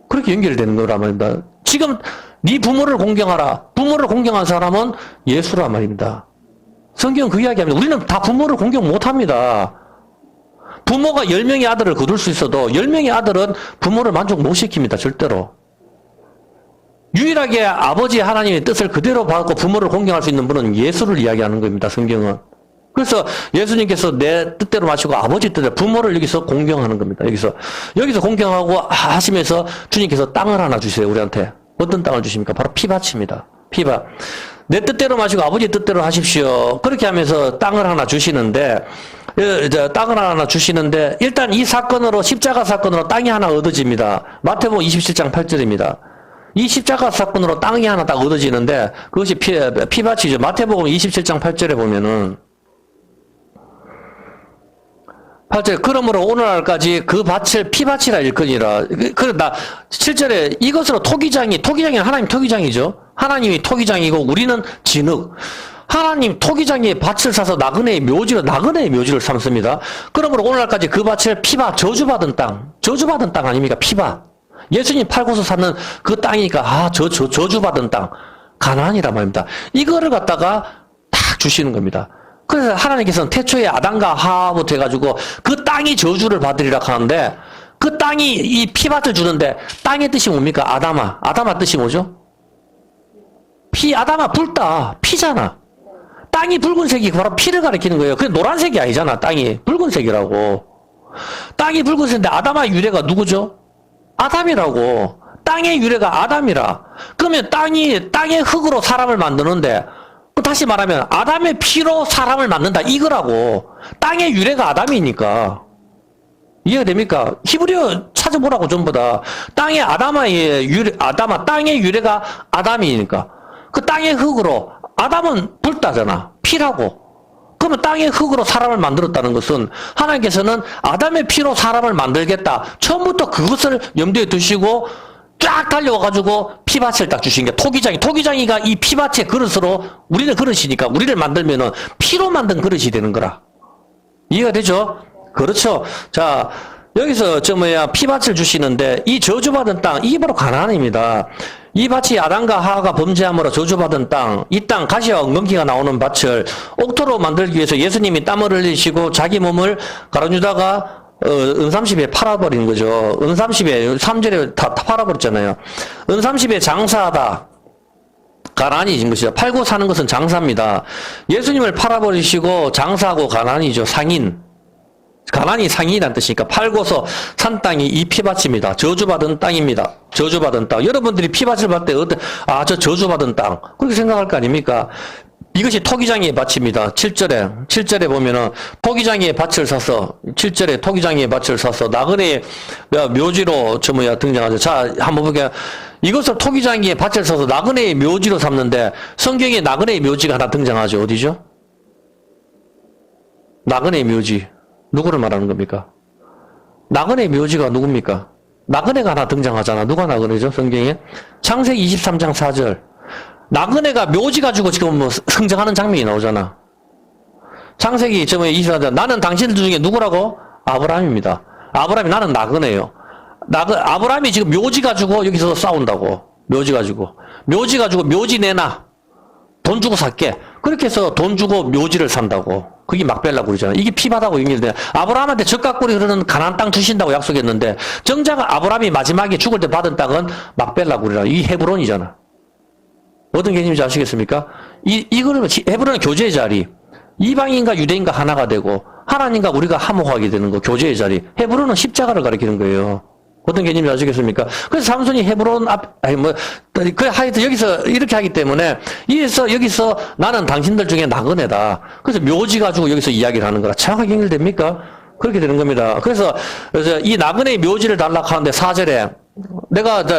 그렇게 연결되는 거란 말입니다. 지금 네 부모를 공경하라. 부모를 공경한 사람은 예수란 말입니다. 성경은 그 이야기합니다. 우리는 다 부모를 공경 못합니다. 부모가 10명의 아들을 거둘 수 있어도 10명의 아들은 부모를 만족 못 시킵니다. 절대로. 유일하게 아버지 하나님의 뜻을 그대로 받고 부모를 공경할 수 있는 분은 예수를 이야기하는 겁니다. 성경은. 그래서 예수님께서 내 뜻대로 마시고 아버지 뜻대로 부모를 여기서 공경하는 겁니다. 여기서 공경하고 하시면서 주님께서 땅을 하나 주세요. 우리한테. 어떤 땅을 주십니까? 바로 피밭입니다. 피밭. 내 뜻대로 마시고 아버지 뜻대로 하십시오. 그렇게 하면서 땅을 하나 주시는데 땅을 하나 주시는데 일단 이 사건으로 십자가 사건으로 땅이 하나 얻어집니다. 마태복음 27장 8절입니다. 이 십자가 사건으로 땅이 하나 딱 얻어지는데 그것이 피밭이죠. 마태복음 27장 8절에 보면은 8절 그러므로 오늘날까지 그 밭을 피밭이라 일컫니라. 그러나 7절에 이것으로 토기장이 하나님 토기장이죠. 하나님이 토기장이고 우리는 진흙. 하나님 토기장의 밭을 사서 나그네의 묘지를 삼습니다. 그러므로 오늘날까지 그 밭을 피밭 저주받은 땅 아닙니까? 피밭. 예수님 팔고서 사는 그 땅이니까 저주받은 땅 가나안이란 말입니다. 이거를 갖다가 딱 주시는 겁니다. 그래서 하나님께서는 태초에 아담과 하와부터 해가지고 그 땅이 저주를 받으리라 하는데 그 땅이 이 피밭을 주는데 땅의 뜻이 뭡니까? 아담아 뜻이 뭐죠? 아담아 붉다 피잖아. 땅이 붉은색이 바로 피를 가리키는 거예요. 그게 노란색이 아니잖아. 땅이 붉은색이라고. 땅이 붉은색인데 아담아 유래가 누구죠? 아담이라고. 땅의 유래가 아담이라. 그러면 땅의 흙으로 사람을 만드는데 다시 말하면 아담의 피로 사람을 만든다 이거라고. 땅의 유래가 아담이니까. 이해가 됩니까? 히브리어 찾아보라고 전부 다. 땅의 땅의 유래가 아담이니까. 그 땅의 흙으로 아담은 붉다잖아. 피라고. 그러면 땅의 흙으로 사람을 만들었다는 것은 하나님께서는 아담의 피로 사람을 만들겠다. 처음부터 그것을 염두에 두시고 쫙 달려와가지고 피밭을 딱 주신 게 토기장이가 이 피밭의 그릇으로 우리는 그릇이니까 우리를 만들면은 피로 만든 그릇이 되는 거라. 이해가 되죠? 그렇죠. 자, 여기서 피밭을 주시는데 이 저주받은 땅, 이게 바로 가나안입니다. 이 밭이 아담과 하와가 범죄함으로 저주받은 땅, 이 땅 가시와 엉겅퀴가 나오는 밭을 옥토로 만들기 위해서 예수님이 땀을 흘리시고 자기 몸을 가룟유다가 은삼십에 팔아버린 거죠. 은삼십에 3절에 다 팔아버렸잖아요. 은삼십에 장사하다 가난이진 것이죠. 팔고 사는 것은 장사입니다. 예수님을 팔아버리시고 장사하고 가난이죠. 상인. 가난이 상인이란 뜻이니까 팔고서 산 땅이 이 피밭입니다. 저주받은 땅입니다. 저주받은 땅. 여러분들이 피밭을 봤을 때 저 저주받은 땅. 그렇게 생각할 거 아닙니까? 이것이 토기장의 밭입니다. 7절에 보면은 토기장의 밭을 사서 7절에 토기장의 밭을 사서 나그네의 묘지로 등장하죠. 자, 한번 볼게요. 이것을 토기장의 밭을 사서 나그네의 묘지로 삼는데 성경에 나그네의 묘지가 하나 등장하죠. 어디죠? 나그네의 묘지. 누구를 말하는 겁니까? 나그네의 묘지가 누굽니까? 나그네가 하나 등장하잖아. 누가 나그네죠? 성경에? 창세기 23장 4절. 나그네가 묘지 가지고 지금 성장하는 장면이 나오잖아. 창세기 24장. 나는 당신들 중에 누구라고? 아브라함입니다. 아브라함이 나는 나그네예요. 아브라함이 지금 묘지 가지고 여기서 싸운다고. 묘지 가지고 묘지 내놔. 돈 주고 살게. 그렇게 해서 돈 주고 묘지를 산다고. 그게 막벨라 굴이잖아. 이게 피바다고 연결돼. 아브라함한테 젖과 꿀이 흐르는 가나안 땅 주신다고 약속했는데 정작 아브라함이 마지막에 죽을 때 받은 땅은 막벨라 굴이라. 이 헤브론이잖아. 어떤 개념인지 아시겠습니까? 이거는 헤브론은 교제의 자리. 이방인과 유대인과 하나가 되고 하나님과 우리가 화목하게 되는 거, 교제의 자리. 헤브론은 십자가를 가리키는 거예요. 어떤 개념인지 아시겠습니까? 그래서 삼손이 헤브론 하여튼 여기서 이렇게 하기 때문에, 여기서 나는 당신들 중에 나그네다. 그래서 묘지 가지고 여기서 이야기를 하는 거라. 정확하게 연결됩니까? 그렇게 되는 겁니다. 그래서 이 나그네의 묘지를 달라 하는데 4절에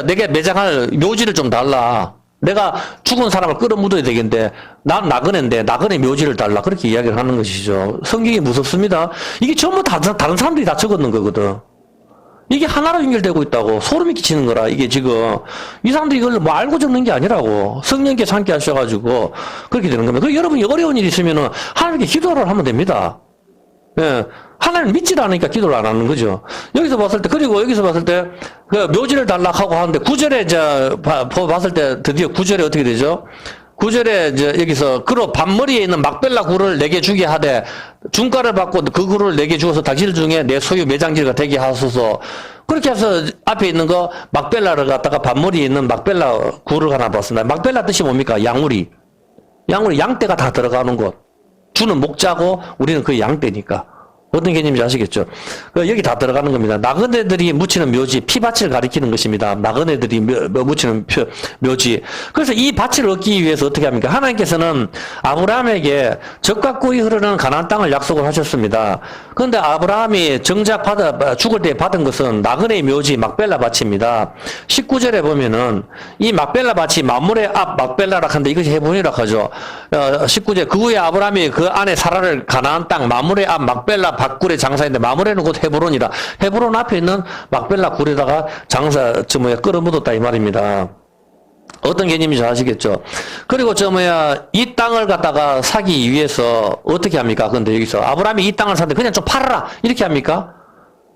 내게 매장할 묘지를 좀 달라. 내가 죽은 사람을 끌어묻어야 되겠는데, 난 나그네인데, 나그네 묘지를 달라. 그렇게 이야기를 하는 것이죠. 성경이 무섭습니다. 이게 전부 다른 사람들이 다 적었는 거거든. 이게 하나로 연결되고 있다고. 소름이 끼치는 거라. 이게 지금 이 사람들이 이걸 뭐 알고 적는 게 아니라고. 성령께서 함께 하셔가지고 그렇게 되는 겁니다. 그리고 여러분이 어려운 일이 있으면은 하나님께 기도를 하면 됩니다. 예. 하나님 믿질 않으니까 기도를 안 하는 거죠. 여기서 봤을 때, 그리고 여기서 봤을 때, 묘지를 달라고 하는데, 9절에 봤을 때, 드디어 9절에 어떻게 되죠? 9절에 여기서, 그로 반머리에 있는 막벨라 굴을 내게 주게 하되, 중가를 받고 그 굴을 내게 주어서 당신 중에 내 소유 매장지가 되게 하소서. 그렇게 해서 앞에 있는 거, 막벨라를 갖다가 반머리에 있는 막벨라 굴을 하나 봤습니다. 막벨라 뜻이 뭡니까? 양우리. 양떼가 다 들어가는 곳. 주는 목자고, 우리는 그 양떼니까. 어떤 개념인지 아시겠죠? 여기 다 들어가는 겁니다. 나그네들이 묻히는 묘지, 피밭을 가리키는 것입니다. 나그네들이 묻히는 묘지. 그래서 이 밭을 얻기 위해서 어떻게 합니까? 하나님께서는 아브라함에게 젖과 꿀이 흐르는 가나안 땅을 약속을 하셨습니다. 그런데 아브라함이 정작 죽을 때 받은 것은 나그네의 묘지, 막벨라 밭입니다. 19절에 보면은 이 막벨라 밭이 만물의 앞 막벨라라 하는데 이것이 헤브론이라 하죠. 19절, 그 후에 아브라함이 그 안에 사라를 가나안 땅 만물의 앞 막벨라 밭굴에 장사했는데 마무리는 곧 헤브론이라. 헤브론 앞에 있는 막벨라 굴에다가 끌어묻었다 이 말입니다. 어떤 개념인지 아시겠죠? 그리고 이 땅을 갖다가 사기 위해서 어떻게 합니까? 근데 여기서 아브라함이 이 땅을 샀는데 그냥 좀 팔아라 이렇게 합니까?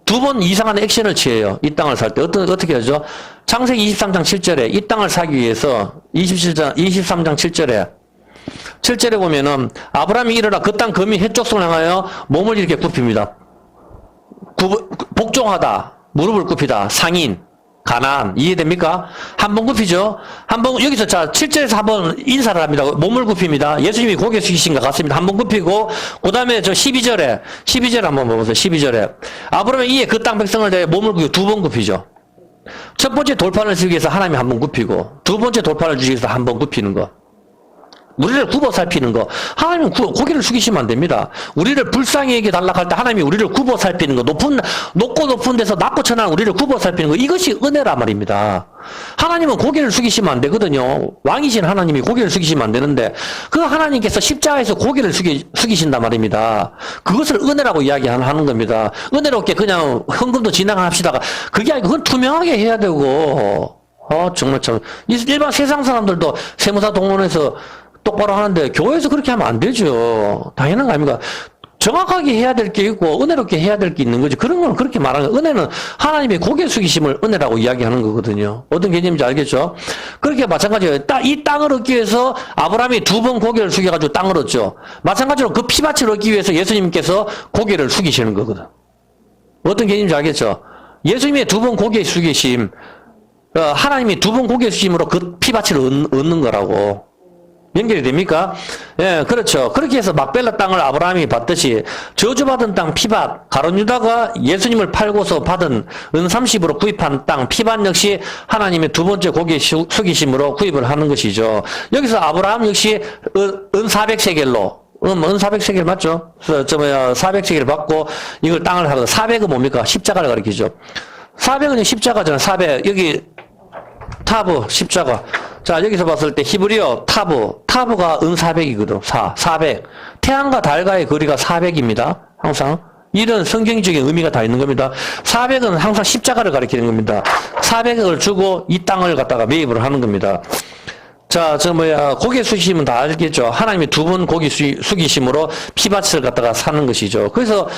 두 번 이상한 액션을 취해요. 이 땅을 살 때 어떻게 하죠? 창세기 23장 7절에 이 땅을 사기 위해서 23장 7절에 보면은 아브라함이 일어나 그 땅 거미 해쪽성을 향하여 몸을 이렇게 굽힙니다. 복종하다, 무릎을 굽히다, 상인, 가나안. 이해됩니까? 한번 굽히죠. 한번 여기서 7절에서 한번 인사를 합니다. 몸을 굽힙니다. 예수님이 고개 숙이신 것 같습니다. 한번 굽히고 그다음에 12절에 한번 보세요. 12절에 아브라함이 이에 그 땅 백성을 대해 몸을 굽히고 두 번 굽히죠. 첫 번째 돌판을 주기 위해서 하나님이 한번 굽히고 두 번째 돌판을 주기 위해서 한번 굽히는 거. 우리를 굽어 살피는 거. 하나님은 고개를 숙이시면 안 됩니다. 우리를 불쌍히 여겨 달라고 할 때 하나님이 우리를 굽어 살피는 거. 높고 높은 데서 낮고 천한 우리를 굽어 살피는 거. 이것이 은혜란 말입니다. 하나님은 고개를 숙이시면 안 되거든요. 왕이신 하나님이 고개를 숙이시면 안 되는데 그 하나님께서 십자가에서 고개를 숙이신단 말입니다. 그것을 은혜라고 이야기하는 겁니다. 은혜롭게 그냥 헌금도 지나가합시다가 그게 아니고 그건 투명하게 해야 되고 정말 참 일반 세상 사람들도 세무사 동원해서 똑바로 하는데 교회에서 그렇게 하면 안 되죠. 당연한 거 아닙니까? 정확하게 해야 될 게 있고 은혜롭게 해야 될 게 있는 거지. 그런 건 그렇게 말하는 거예요. 은혜는 하나님의 고개 숙이심을 은혜라고 이야기하는 거거든요. 어떤 개념인지 알겠죠? 그렇게 마찬가지예요. 이 땅을 얻기 위해서 아브라함이 두 번 고개를 숙여가지고 땅을 얻죠. 마찬가지로 그 피밭을 얻기 위해서 예수님께서 고개를 숙이시는 거거든. 어떤 개념인지 알겠죠? 예수님의 두 번 고개 숙이심, 하나님이 두 번 고개 숙임으로 그 피밭을 얻는 거라고. 연결이 됩니까? 예, 그렇죠. 그렇게 해서 막벨라 땅을 아브라함이 받듯이 저주받은 땅 피밭, 가룟 유다가 예수님을 팔고서 받은 은 30으로 구입한 땅 피밭 역시 하나님의 두 번째 고개 숙이심으로 구입을 하는 것이죠. 여기서 아브라함 역시 은 400세겔로 은 400세겔 맞죠? 400세겔 받고 이걸 땅을 하고 400은 뭡니까? 십자가를 가리키죠. 400은 십자가잖아요. 400 여기 타브 십자가. 자, 여기서 봤을 때 히브리어 타브가 은 400이거든. 400. 태양과 달과의 거리가 400입니다. 항상. 이런 성경적인 의미가 다 있는 겁니다. 400은 항상 십자가를 가리키는 겁니다. 400을 주고 이 땅을 갖다가 매입을 하는 겁니다. 자, 고개 숙이시면 다 알겠죠. 하나님이 두 번 고개 숙이심으로 피밭을 갖다가 사는 것이죠. 그래서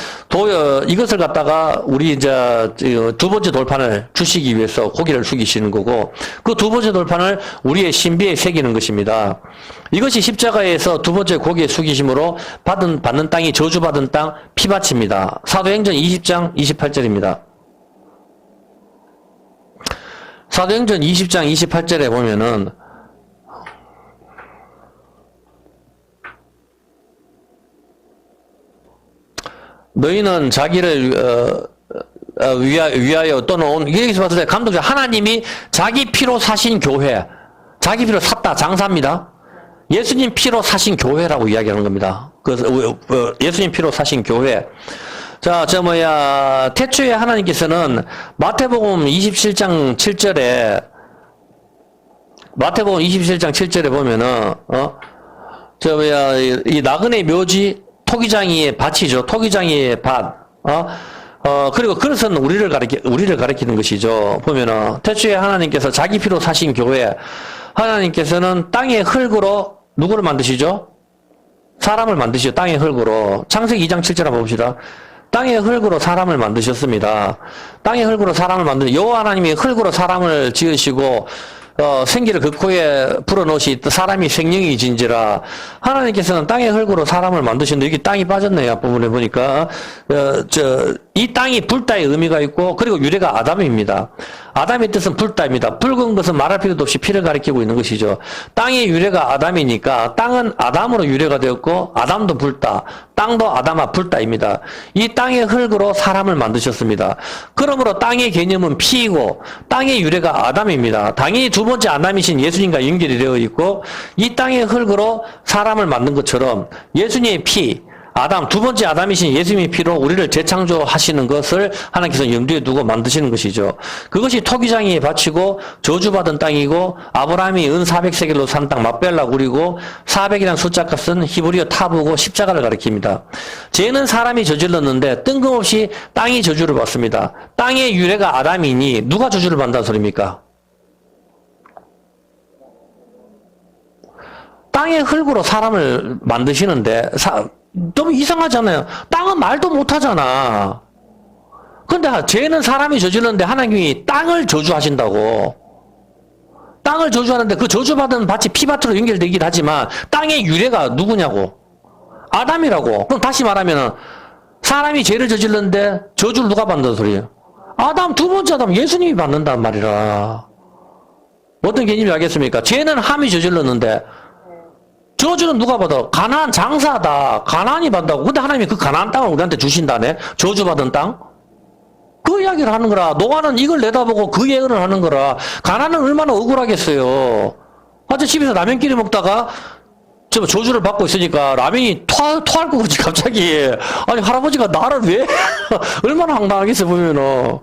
이것을 갖다가 우리 이제 두 번째 돌판을 주시기 위해서 고개를 숙이시는 거고, 그 두 번째 돌판을 우리의 신비에 새기는 것입니다. 이것이 십자가에서 두 번째 고개 숙이심으로 받는 땅이 저주받은 땅 피밭입니다. 사도행전 20장 28절입니다. 사도행전 20장 28절에 보면은 너희는 자기를 위하여 또는 여기서 봤을 때 감독자 하나님이 자기 피로 사신 교회, 자기 피로 샀다 장사입니다. 예수님 피로 사신 교회라고 이야기하는 겁니다. 그래서 예수님 피로 사신 교회. 자, 태초에 하나님께서는 마태복음 27장 7절에 보면은 이 나그네 묘지 토기장이의 밭이죠. 토기장이의 밭. 그리고 그것은 우리를 가리키는 것이죠. 보면은, 태초에 하나님께서 자기 피로 사신 교회, 하나님께서는 땅의 흙으로 누구를 만드시죠? 사람을 만드시죠. 땅의 흙으로. 창세기 2장 7절 한번 봅시다. 땅의 흙으로 사람을 만드셨습니다. 땅의 흙으로 사람을 여호와 하나님이 흙으로 사람을 지으시고, 생기를 그 코에 불어넣으시 사람이 생명이 진지라. 하나님께서는 땅의 흙으로 사람을 만드셨는데 여기 땅이 빠졌네요. 앞부분에 보니까 이 땅이 불다의 의미가 있고, 그리고 유래가 아담입니다. 아담의 뜻은 불다입니다. 붉은 것은 말할 필요도 없이 피를 가리키고 있는 것이죠. 땅의 유래가 아담이니까 땅은 아담으로 유래가 되었고, 아담도 불다, 땅도 아담아 불다입니다. 이 땅의 흙으로 사람을 만드셨습니다. 그러므로 땅의 개념은 피이고 땅의 유래가 아담입니다. 당연히 두 번째 아담이신 예수님과 연결이 되어 있고, 이 땅의 흙으로 사람을 만든 것처럼 예수님의 피, 아담, 두 번째 아담이신 예수님의 피로 우리를 재창조하시는 것을 하나님께서 염두에 두고 만드시는 것이죠. 그것이 토기장이에 바치고 저주받은 땅이고, 아브라함이 은 400세겔로 산 땅 막벨라 구리고, 400이라는 숫자 값은 히브리어 타부고 십자가를 가리킵니다. 죄는 사람이 저질렀는데 뜬금없이 땅이 저주를 받습니다. 땅의 유래가 아담이니 누가 저주를 받는다는 소리입니까? 땅의 흙으로 사람을 만드시는데 너무 이상하잖아요. 땅은 말도 못하잖아. 근데 죄는 사람이 저질렀는데 하나님이 땅을 저주하신다고. 땅을 저주하는데 그 저주받은 밭이 피밭으로 연결되긴 하지만 땅의 유래가 누구냐고. 아담이라고. 그럼 다시 말하면 사람이 죄를 저질렀는데 저주를 누가 받는다는 소리예요? 아담, 두 번째 아담, 예수님이 받는단 말이라. 어떤 개념이 알겠습니까? 죄는 함이 저질렀는데 저주는 누가 받아? 가나안 장사다. 가나안이 받는다고. 근데 하나님이 그 가나안 땅을 우리한테 주신다네. 저주받은 땅. 그 이야기를 하는 거라. 노아는 이걸 내다보고 그 예언을 하는 거라. 가나안은 얼마나 억울하겠어요. 어제 집에서 라면끼리 먹다가 저주를 받고 있으니까 라면이 토할 거 그러지 갑자기. 아니 할아버지가 나를 왜? 얼마나 황당하겠어 보면은.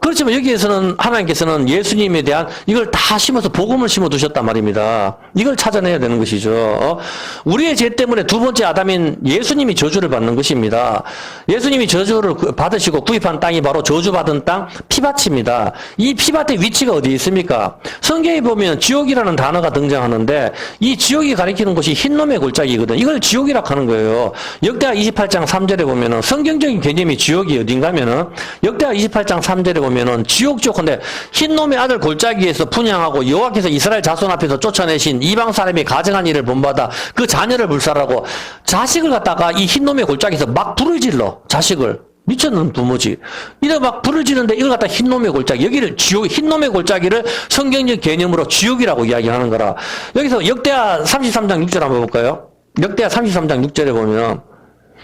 그렇지만 여기에서는 하나님께서는 예수님에 대한 이걸 다 심어서 복음을 심어 두셨단 말입니다. 이걸 찾아내야 되는 것이죠. 우리의 죄 때문에 두 번째 아담인 예수님이 저주를 받는 것입니다. 예수님이 저주를 받으시고 구입한 땅이 바로 저주받은 땅 피밭입니다. 이 피밭의 위치가 어디 있습니까? 성경에 보면 지옥이라는 단어가 등장하는데 이 지옥이 가리키는 곳이 흰놈의 골짜기거든. 이걸 지옥이라고 하는 거예요. 역대하 28장 3절에 보면은 성경적인 개념이 지옥이 어딘가 하면은 역대하 28장 3절에 보면은 지옥 근데 흰놈의 아들 골짜기에서 분양하고 여호와께서 이스라엘 자손 앞에서 쫓아내신 이방 사람이 가정한 일을 본받아 그 자녀를 불살하고 자식을 갖다가 이 흰놈의 골짜기에서 막 불을 질러. 자식을. 미쳤는 부모지. 이래 막 불을 지는데 이걸 갖다 흰놈의 골짜기. 여기를 지옥, 흰놈의 골짜기를 성경적 개념으로 지옥이라고 이야기하는 거라. 여기서 역대하 33장 6절 한번 볼까요? 역대하 33장 6절에 보면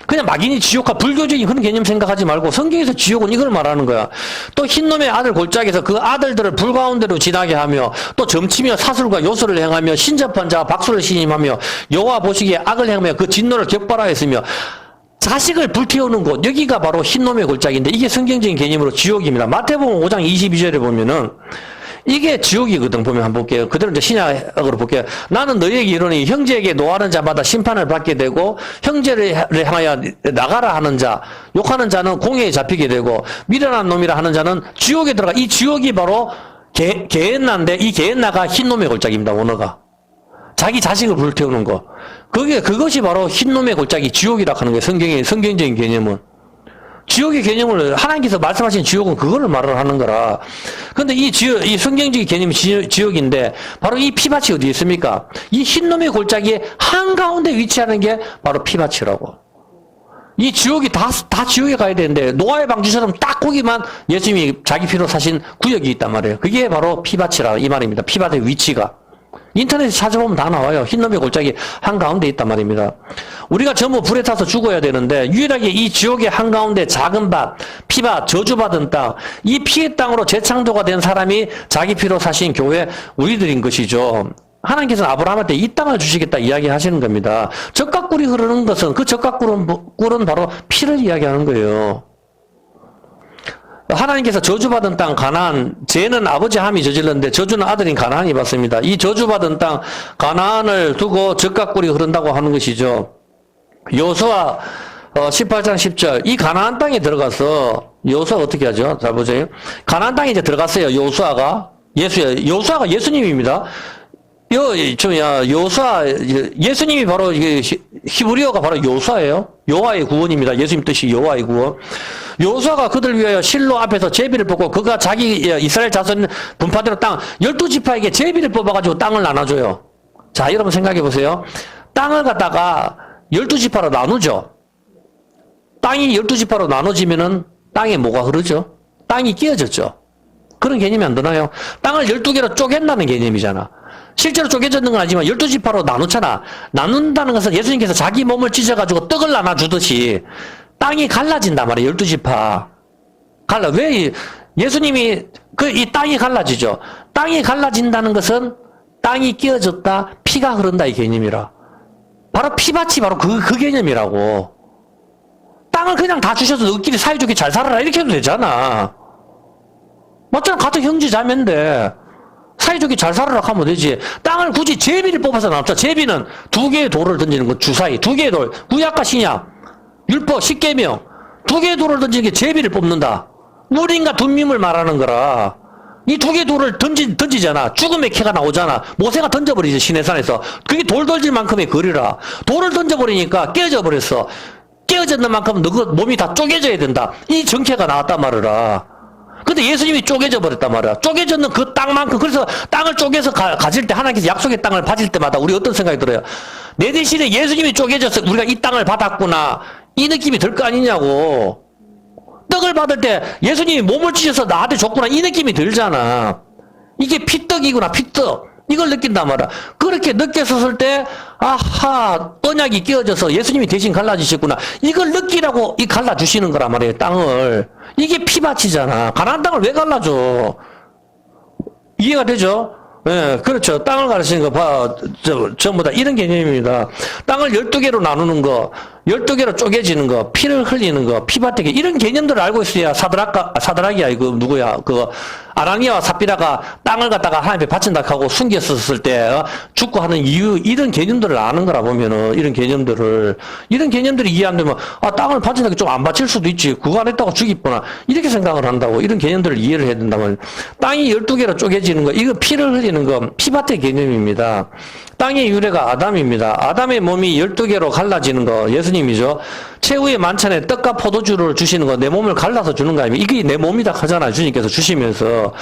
그냥 막연히 지옥과 불교적인 그런 개념 생각하지 말고 성경에서 지옥은 이걸 말하는 거야. 또 흰놈의 아들 골짜기에서 그 아들들을 불 가운데로 지나게 하며 또 점치며 사술과 요술을 행하며 신접한 자와 박수를 신임하며 여호와 보시기에 악을 행하며 그 진노를 격발하였으며 자식을 불태우는 곳, 여기가 바로 흰놈의 골짜기인데 이게 성경적인 개념으로 지옥입니다. 마태복음 5장 22절에 보면은 이게 지옥이거든. 보면 한번 볼게요. 그대로 이제 신약으로 볼게요. 나는 너희에게 이르노니 형제에게 노하는 자마다 심판을 받게 되고 형제를 향하여 나가라 하는 자, 욕하는 자는 공회에 잡히게 되고 미련한 놈이라 하는 자는 지옥에 들어가. 이 지옥이 바로 게엔나인데 이 게엔나가 흰놈의 골짜기입니다. 원어가. 자기 자식을 불태우는 거. 그것이 바로 흰놈의 골짜기 지옥이라 하는 거예요. 성경적인 개념은. 지옥의 개념을, 하나님께서 말씀하신 지옥은 그거를 말을 하는 거라. 근데 이 성경적인 개념이 지옥인데, 바로 이 피밭이 어디에 있습니까? 이 흰놈의 골짜기의 한가운데 위치하는 게 바로 피밭이라고. 이 지옥이 다 지옥에 가야 되는데, 노아의 방주처럼 딱 거기만 예수님이 자기 피로 사신 구역이 있단 말이에요. 그게 바로 피밭이라, 이 말입니다. 피밭의 위치가. 인터넷에 찾아보면 다 나와요. 흰놈의 골짜기 한가운데 있단 말입니다. 우리가 전부 불에 타서 죽어야 되는데 유일하게 이 지옥의 한가운데 작은 밭, 피밭, 저주받은 땅, 이 피의 땅으로 재창조가 된 사람이 자기 피로 사신 교회 우리들인 것이죠. 하나님께서는 아브라함한테 이 땅을 주시겠다 이야기하시는 겁니다. 적각꿀이 흐르는 것은 그 적각꿀은 바로 피를 이야기하는 거예요. 하나님께서 저주받은 땅 가나안, 죄는 아버지 함이 저질렀는데 저주는 아들인 가나안이 받습니다. 이 저주받은 땅 가나안을 두고 적각꿀이 흐른다고 하는 것이죠. 여호수아 18장 10절 이 가나안 땅에 들어가서 여호수아 어떻게 하죠? 자 보세요. 가나안 땅에 이제 들어갔어요. 여호수아가 예수님입니다. 여호수아 예수님이 바로 히브리어가 바로 여호수아예요. 여호와의 구원입니다. 예수님 뜻이 여호와의 구원. 여호수아가 그들 위하여 실로 앞에서 제비를 뽑고 그가 자기 이스라엘 자손 분파대로 땅 12지파에게 제비를 뽑아가지고 땅을 나눠줘요. 자 여러분 생각해 보세요. 땅을 갖다가 12지파로 나누죠. 땅이 12지파로 나눠지면은 땅에 뭐가 흐르죠? 땅이 끼어졌죠. 그런 개념이 안 드나요? 땅을 12개로 쪼갠다는 개념이잖아. 실제로 쪼개졌는 건 아니지만 12지파로 나누잖아. 나눈다는 것은 예수님께서 자기 몸을 찢어가지고 떡을 나눠주듯이 땅이 갈라진단 말이에요. 12지파. 왜 예수님이 이 땅이 갈라지죠. 땅이 갈라진다는 것은 땅이 끼어졌다, 피가 흐른다 이 개념이라. 바로 피밭이 바로 그 개념이라고. 땅을 그냥 다 주셔서 너희끼리 사이좋게 잘 살아라 이렇게 해도 되잖아. 맞잖아. 같은 형제 자매인데 사이좋게 잘 살아라 하면 되지. 땅을 굳이 제비를 뽑아서 나눴죠. 제비는 2개의 돌을 던지는 건 주사위. 2개의 돌. 구약과 신약. 율법, 십계명. 2개의 돌을 던지는 게 제비를 뽑는다. 우린과 둔밈을 말하는 거라. 이 2개의 돌을 던지잖아. 죽음의 캐가 나오잖아. 모세가 던져버리지, 시내산에서. 그게 돌 던질 만큼의 거리라. 돌을 던져버리니까 깨어져 버렸어. 깨어졌는 만큼 너 몸이 다 쪼개져야 된다. 이 정체가 나왔단 말이라. 근데 예수님이 쪼개져 버렸단 말이야. 쪼개졌는 그 땅만큼. 그래서 땅을 쪼개서 가질 때 하나님께서 약속의 땅을 받을 때마다 우리 어떤 생각이 들어요? 내 대신에 예수님이 쪼개져서 우리가 이 땅을 받았구나. 이 느낌이 들 거 아니냐고. 떡을 받을 때 예수님이 몸을 찢어서 나한테 줬구나. 이 느낌이 들잖아. 이게 피떡이구나. 피떡. 이걸 느낀단 말이야. 그렇게 느꼈었을 때 아하 언약이 끼어져서 예수님이 대신 갈라주셨구나. 이걸 느끼라고 갈라주시는 거란 말이에요. 땅을. 이게 피밭이잖아. 가나안 땅을 왜 갈라줘? 이해가 되죠? 예, 그렇죠. 땅을 가르치는 거 전부 다 이런 개념입니다. 땅을 12개로 나누는 거, 12개로 쪼개지는 거, 피를 흘리는 거, 피밭에 이런 개념들을 알고 있어야 사드락이야, 아나니아와 삽비라가 땅을 갖다가 하나님께 바친다 하고 숨겼었을 때 죽고 하는 이유, 이런 개념들을 아는 거라 보면은, 이런 개념들이 이해 안 되면, 땅을 바친다고 좀 안 바칠 수도 있지. 그거 안 했다고 죽이구나. 이렇게 생각을 한다고. 이런 개념들을 이해를 해야 된다면, 땅이 12개로 쪼개지는 거, 이거 피를 흘리는 거, 피밭의 개념입니다. 땅의 유래가 아담입니다. 아담의 몸이 12개로 갈라지는 거, 예수님이죠. 최후의 만찬에 떡과 포도주를 주시는 거, 내 몸을 갈라서 주는 거 아닙니까? 이게 내 몸이다 하잖아요. 주님께서 주시면서.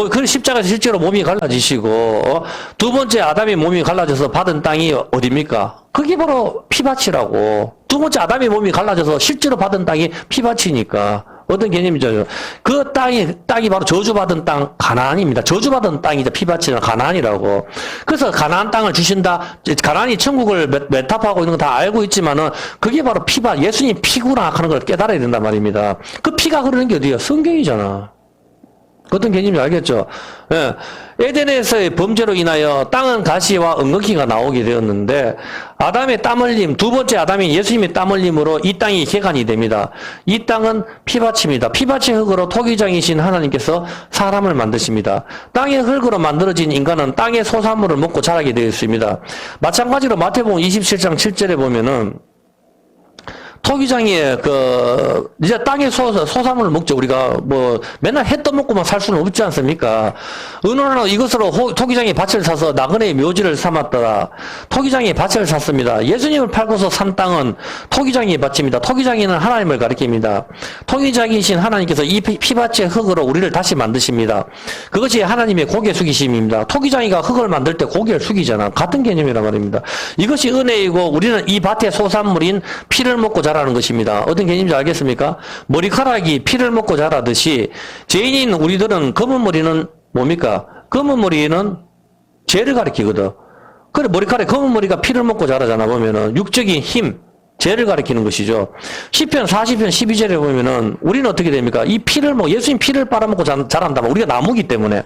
그 십자가에서 실제로 몸이 갈라지시고, 두 번째 아담의 몸이 갈라져서 받은 땅이 어딥니까? 그게 바로 피밭이라고. 두 번째 아담의 몸이 갈라져서 실제로 받은 땅이 피밭이니까. 어떤 개념이죠? 그 땅이 바로 저주받은 땅, 가나안입니다. 저주받은 땅이죠. 피밭이나 가나안이라고. 그래서 가나안 땅을 주신다. 가나안이 천국을 메타포하고 있는 거 다 알고 있지만은, 그게 바로 피밭, 예수님 피구나 하는 걸 깨달아야 된단 말입니다. 그 피가 흐르는 게 어디야? 성경이잖아. 어떤 개념인지 알겠죠? 예. 에덴에서의 범죄로 인하여 땅은 가시와 엉겅퀴가 나오게 되었는데, 아담의 땀 흘림, 두 번째 아담이 예수님의 땀 흘림으로 이 땅이 개간이 됩니다. 이 땅은 피밭입니다. 피밭의 흙으로 토기장이신 하나님께서 사람을 만드십니다. 땅의 흙으로 만들어진 인간은 땅의 소산물을 먹고 자라게 되어 있습니다. 마찬가지로 마태복음 27장 7절에 보면은, 토기장에 이제 땅에 소산물을 먹죠. 우리가 뭐 맨날 해 떠먹고만 살 수는 없지 않습니까? 어느 나라 이것으로 토기장에 밭을 사서 나그네의 묘지를 삼았더라. 토기장에 밭을 샀습니다. 예수님을 팔고서 산 땅은 토기장의 밭입니다. 토기장에는 하나님을 가리킵니다. 토기장이신 하나님께서 이 피밭의 흙으로 우리를 다시 만드십니다. 그것이 하나님의 고개 숙이심입니다. 토기장이가 흙을 만들 때 고개를 숙이잖아. 같은 개념이란 말입니다. 이것이 은혜이고 우리는 이 밭의 소산물인 피를 먹고 자라는 것입니다. 어떤 개념인지 알겠습니까? 머리카락이 피를 먹고 자라듯이 죄인인 우리들은 검은 머리는 뭡니까? 검은 머리는 죄를 가리키거든. 그래 머리카락 검은 머리가 피를 먹고 자라잖아. 보면은 육적인 힘, 죄를 가리키는 것이죠. 시편 40편 12절에 보면은 우리는 어떻게 됩니까? 이 피를 예수님 피를 빨아먹고 자란다면 우리가 나무기 때문에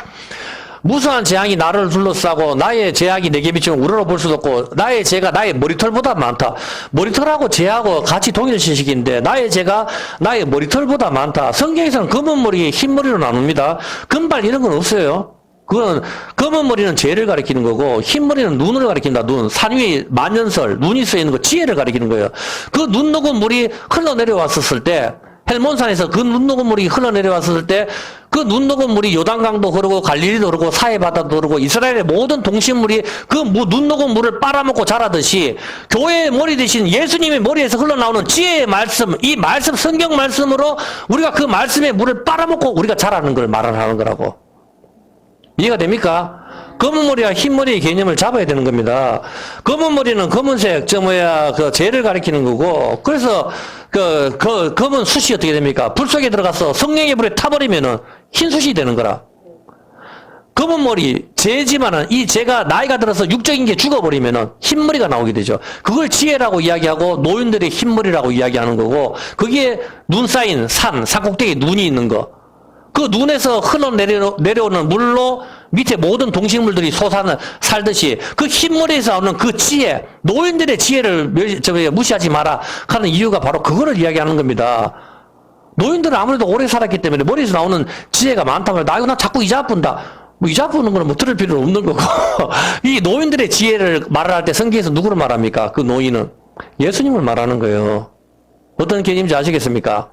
무수한 재앙이 나를 둘러싸고 나의 죄악이 내게 비치면 우러러 볼 수도 없고 나의 죄가 나의 머리털보다 많다. 머리털하고 죄하고 같이 동일시식인데 나의 죄가 나의 머리털보다 많다. 성경에서는 검은 머리, 흰 머리로 나눕니다. 금발 이런 건 없어요. 그건 검은 머리는 죄를 가리키는 거고 흰 머리는 눈을 가리킨다. 눈. 산 위에 만년설 눈이 쓰여 있는 거 지혜를 가리키는 거예요. 그 눈 녹은 물이 흘러내려왔었을 때 헬몬산에서 그 눈 녹은 물이 흘러내려왔을 때 그 눈 녹은 물이 요단강도 흐르고 갈릴리도 흐르고 사해바다도 흐르고 이스라엘의 모든 동식물이 그 눈 녹은 물을 빨아먹고 자라듯이 교회의 머리 대신 예수님의 머리에서 흘러나오는 지혜의 말씀, 이 말씀 성경 말씀으로 우리가 그 말씀의 물을 빨아먹고 우리가 자라는 걸 말하는 거라고. 이해가 됩니까? 검은 머리와 흰 머리의 개념을 잡아야 되는 겁니다. 검은 머리는 검은색, 죄를 가리키는 거고, 그래서, 검은 숯이 어떻게 됩니까? 불 속에 들어가서 성령의 불에 타버리면은 흰 숯이 되는 거라. 검은 머리, 죄지만은 이 죄가 나이가 들어서 육적인 게 죽어버리면은 흰머리가 나오게 되죠. 그걸 지혜라고 이야기하고 노인들의 흰머리라고 이야기하는 거고, 거기에 눈 쌓인 산 꼭대기에 눈이 있는 거. 그 눈에서 흘러내려오는 물로 밑에 모든 동식물들이 살듯이 그 흰머리에서 나오는 그 지혜, 노인들의 지혜를 무시하지 마라 하는 이유가 바로 그거를 이야기하는 겁니다. 노인들은 아무래도 오래 살았기 때문에 머리에서 나오는 지혜가 많다고 해서 나 자꾸 이자 아픈다. 이자 아프는 거는 들을 필요는 없는 거고 이 노인들의 지혜를 말을 할 때 성경에서 누구를 말합니까? 그 노인은 예수님을 말하는 거예요. 어떤 개념인지 아시겠습니까?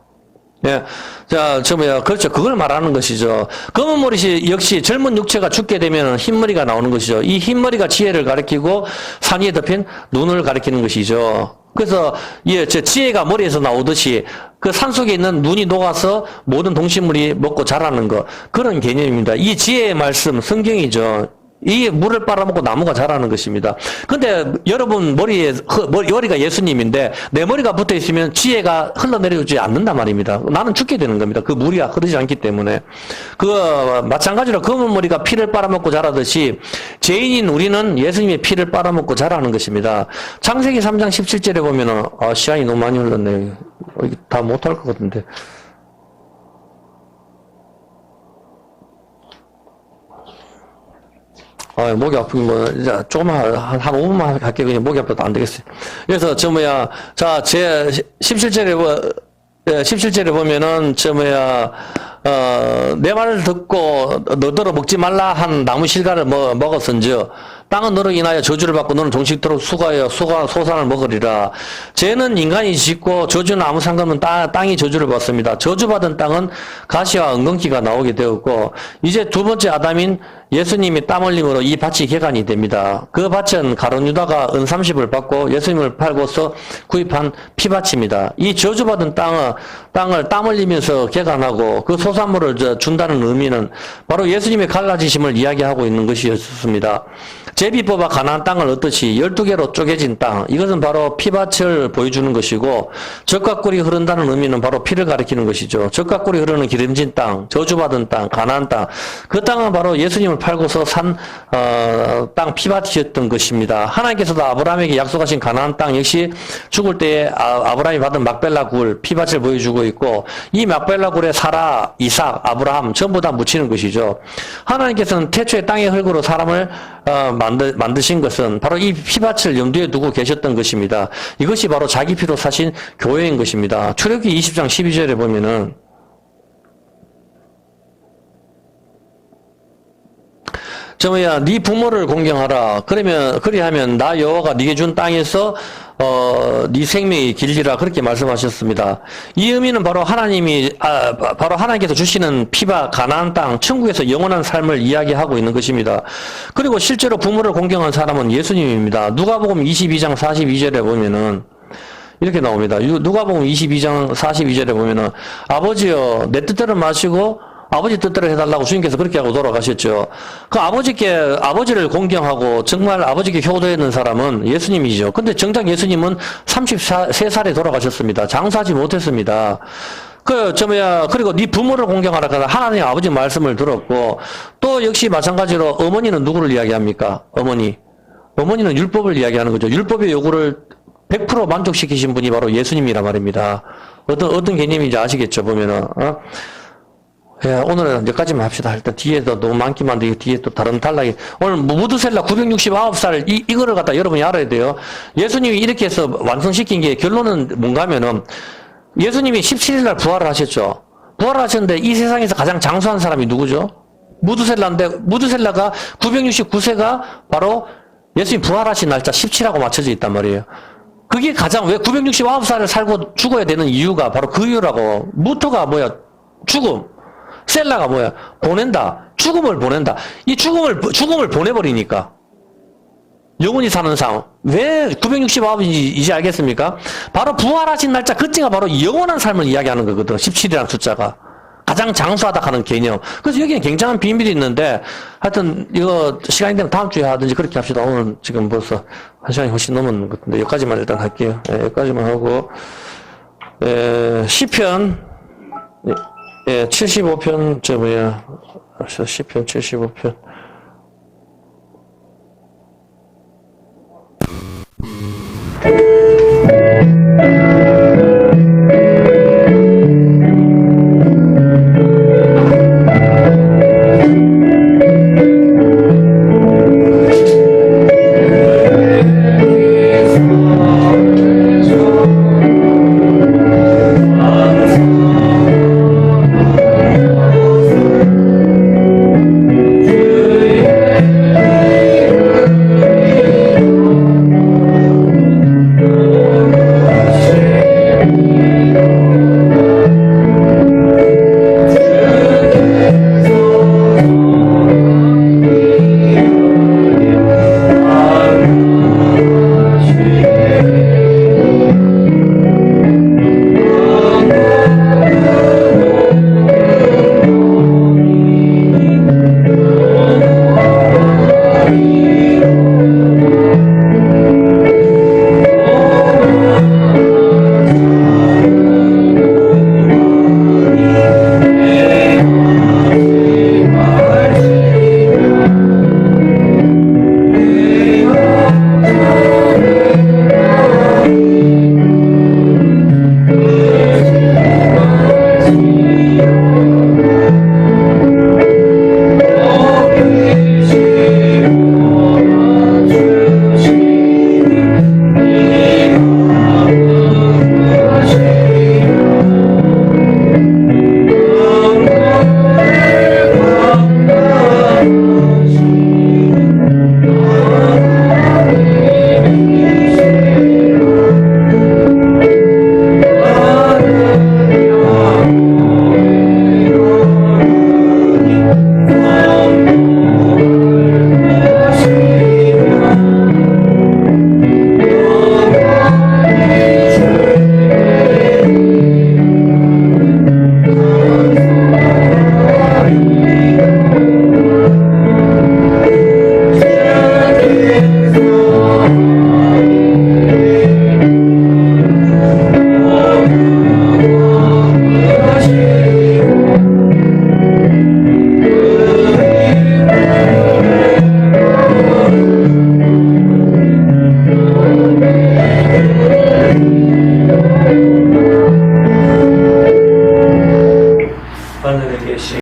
예. 자, 그렇죠. 그걸 말하는 것이죠. 검은 머리 역시 젊은 육체가 죽게 되면 흰머리가 나오는 것이죠. 이 흰머리가 지혜를 가리키고 산 위에 덮인 눈을 가리키는 것이죠. 그래서, 지혜가 머리에서 나오듯이 그 산 속에 있는 눈이 녹아서 모든 동식물이 먹고 자라는 것. 그런 개념입니다. 이 지혜의 말씀, 성경이죠. 이 물을 빨아먹고 나무가 자라는 것입니다. 근데 여러분 머리가 예수님인데 내 머리가 붙어 있으면 지혜가 흘러내려오지 않는단 말입니다. 나는 죽게 되는 겁니다. 그 물이 흐르지 않기 때문에. 마찬가지로 검은 머리가 피를 빨아먹고 자라듯이 죄인인 우리는 예수님의 피를 빨아먹고 자라는 것입니다. 창세기 3장 17절에 보면은, 시간이 너무 많이 흘렀네요. 다 못할 것 같은데. 목이 아프긴 이제 조금만, 한 5분만 할게요. 그냥 목이 아파도 안 되겠어요. 그래서, 제 17절에 보면은, 내 말을 듣고 너더러 먹지 말라 한 나무 실과를 먹었은즉 땅은 너로 인하여 저주를 받고 너는 종식토록 수고하여 소산을 먹으리라. 죄는 인간이 짓고 저주는 아무 상관없는 땅이 저주를 받습니다. 저주받은 땅은 가시와 엉겅퀴가 나오게 되었고 이제 두 번째 아담인 예수님이 땀 흘림으로 이 밭이 개간이 됩니다. 그 밭은 가룟 유다가 은 30을 받고 예수님을 팔고서 구입한 피밭입니다. 이 저주받은 땅을 땀 흘리면서 개간하고 그 소산물을 준다는 의미는 바로 예수님의 갈라지심을 이야기하고 있는 것이었습니다. 제비뽑아 가나안 땅을 얻듯이 12개로 쪼개진 땅, 이것은 바로 피밭을 보여주는 것이고 젖과 꿀이 흐른다는 의미는 바로 피를 가리키는 것이죠. 젖과 꿀이 흐르는 기름진 땅, 저주받은 땅, 가나안 땅, 그 땅은 바로 예수님을 팔고서 산 땅 피밭이었던 것입니다. 하나님께서도 아브라함에게 약속하신 가나안 땅 역시 죽을 때에 아브라함이 받은 막벨라 굴, 피밭을 보여주고 있고 이 막벨라 굴에 사라, 이삭, 아브라함 전부 다 묻히는 것이죠. 하나님께서는 태초에 땅의 흙으로 사람을 만드신 것은 바로 이 피밭을 염두에 두고 계셨던 것입니다. 이것이 바로 자기 피로 사신 교회인 것입니다. 출애굽기 20장 12절에 보면은 네 부모를 공경하라. 그리하면 나 여호와가 네게 준 땅에서 네 생명이 길리라 그렇게 말씀하셨습니다. 이 의미는 바로 바로 하나님께서 주시는 피바 가나안 땅 천국에서 영원한 삶을 이야기하고 있는 것입니다. 그리고 실제로 부모를 공경한 사람은 예수님입니다. 누가복음 22장 42절에 보면은 이렇게 나옵니다. 누가복음 22장 42절에 보면은 아버지여 내 뜻대로 마시고 아버지 뜻대로 해달라고 주님께서 그렇게 하고 돌아가셨죠. 그 아버지를 공경하고 정말 아버지께 효도했는 사람은 예수님이죠. 근데 정작 예수님은 33살에 돌아가셨습니다. 장사하지 못했습니다. 그리고 네 부모를 공경하라. 하나님 아버지 말씀을 들었고, 또 역시 마찬가지로 어머니는 누구를 이야기합니까? 어머니는 율법을 이야기하는 거죠. 율법의 요구를 100% 만족시키신 분이 바로 예수님이란 말입니다. 어떤 개념인지 아시겠죠, 보면은, 예, 오늘은 여기까지만 합시다. 일단 뒤에도 너무 많기만 한데, 뒤에 또 다른 단락이. 오늘 무드셀라 969살, 이거를 갖다 여러분이 알아야 돼요. 예수님이 이렇게 해서 완성시킨 게 결론은 뭔가 하면은, 예수님이 17일날 부활을 하셨죠. 부활을 하셨는데, 이 세상에서 가장 장수한 사람이 누구죠? 무드셀라인데, 무드셀라가 969세가 바로 예수님 부활하신 날짜 17하고 맞춰져 있단 말이에요. 그게 왜 969살을 살고 죽어야 되는 이유가 바로 그 이유라고. 무토가 뭐야? 죽음. 셀라가 뭐야? 보낸다. 죽음을 보낸다. 이 죽음을 보내버리니까. 영원히 사는 삶. 왜 969인지 알겠습니까? 바로 부활하신 날짜, 그때가 바로 영원한 삶을 이야기하는 거거든. 17이라는 숫자가. 가장 장수하다 하는 개념. 그래서 여기는 굉장한 비밀이 있는데, 하여튼, 이거, 시간이 되면 다음 주에 하든지 그렇게 합시다. 오늘 지금 벌써 1시간이 훨씬 넘은 것 같은데, 여기까지만 일단 할게요. 예, 여기까지만 하고, 시편, 75편, 시편 75편.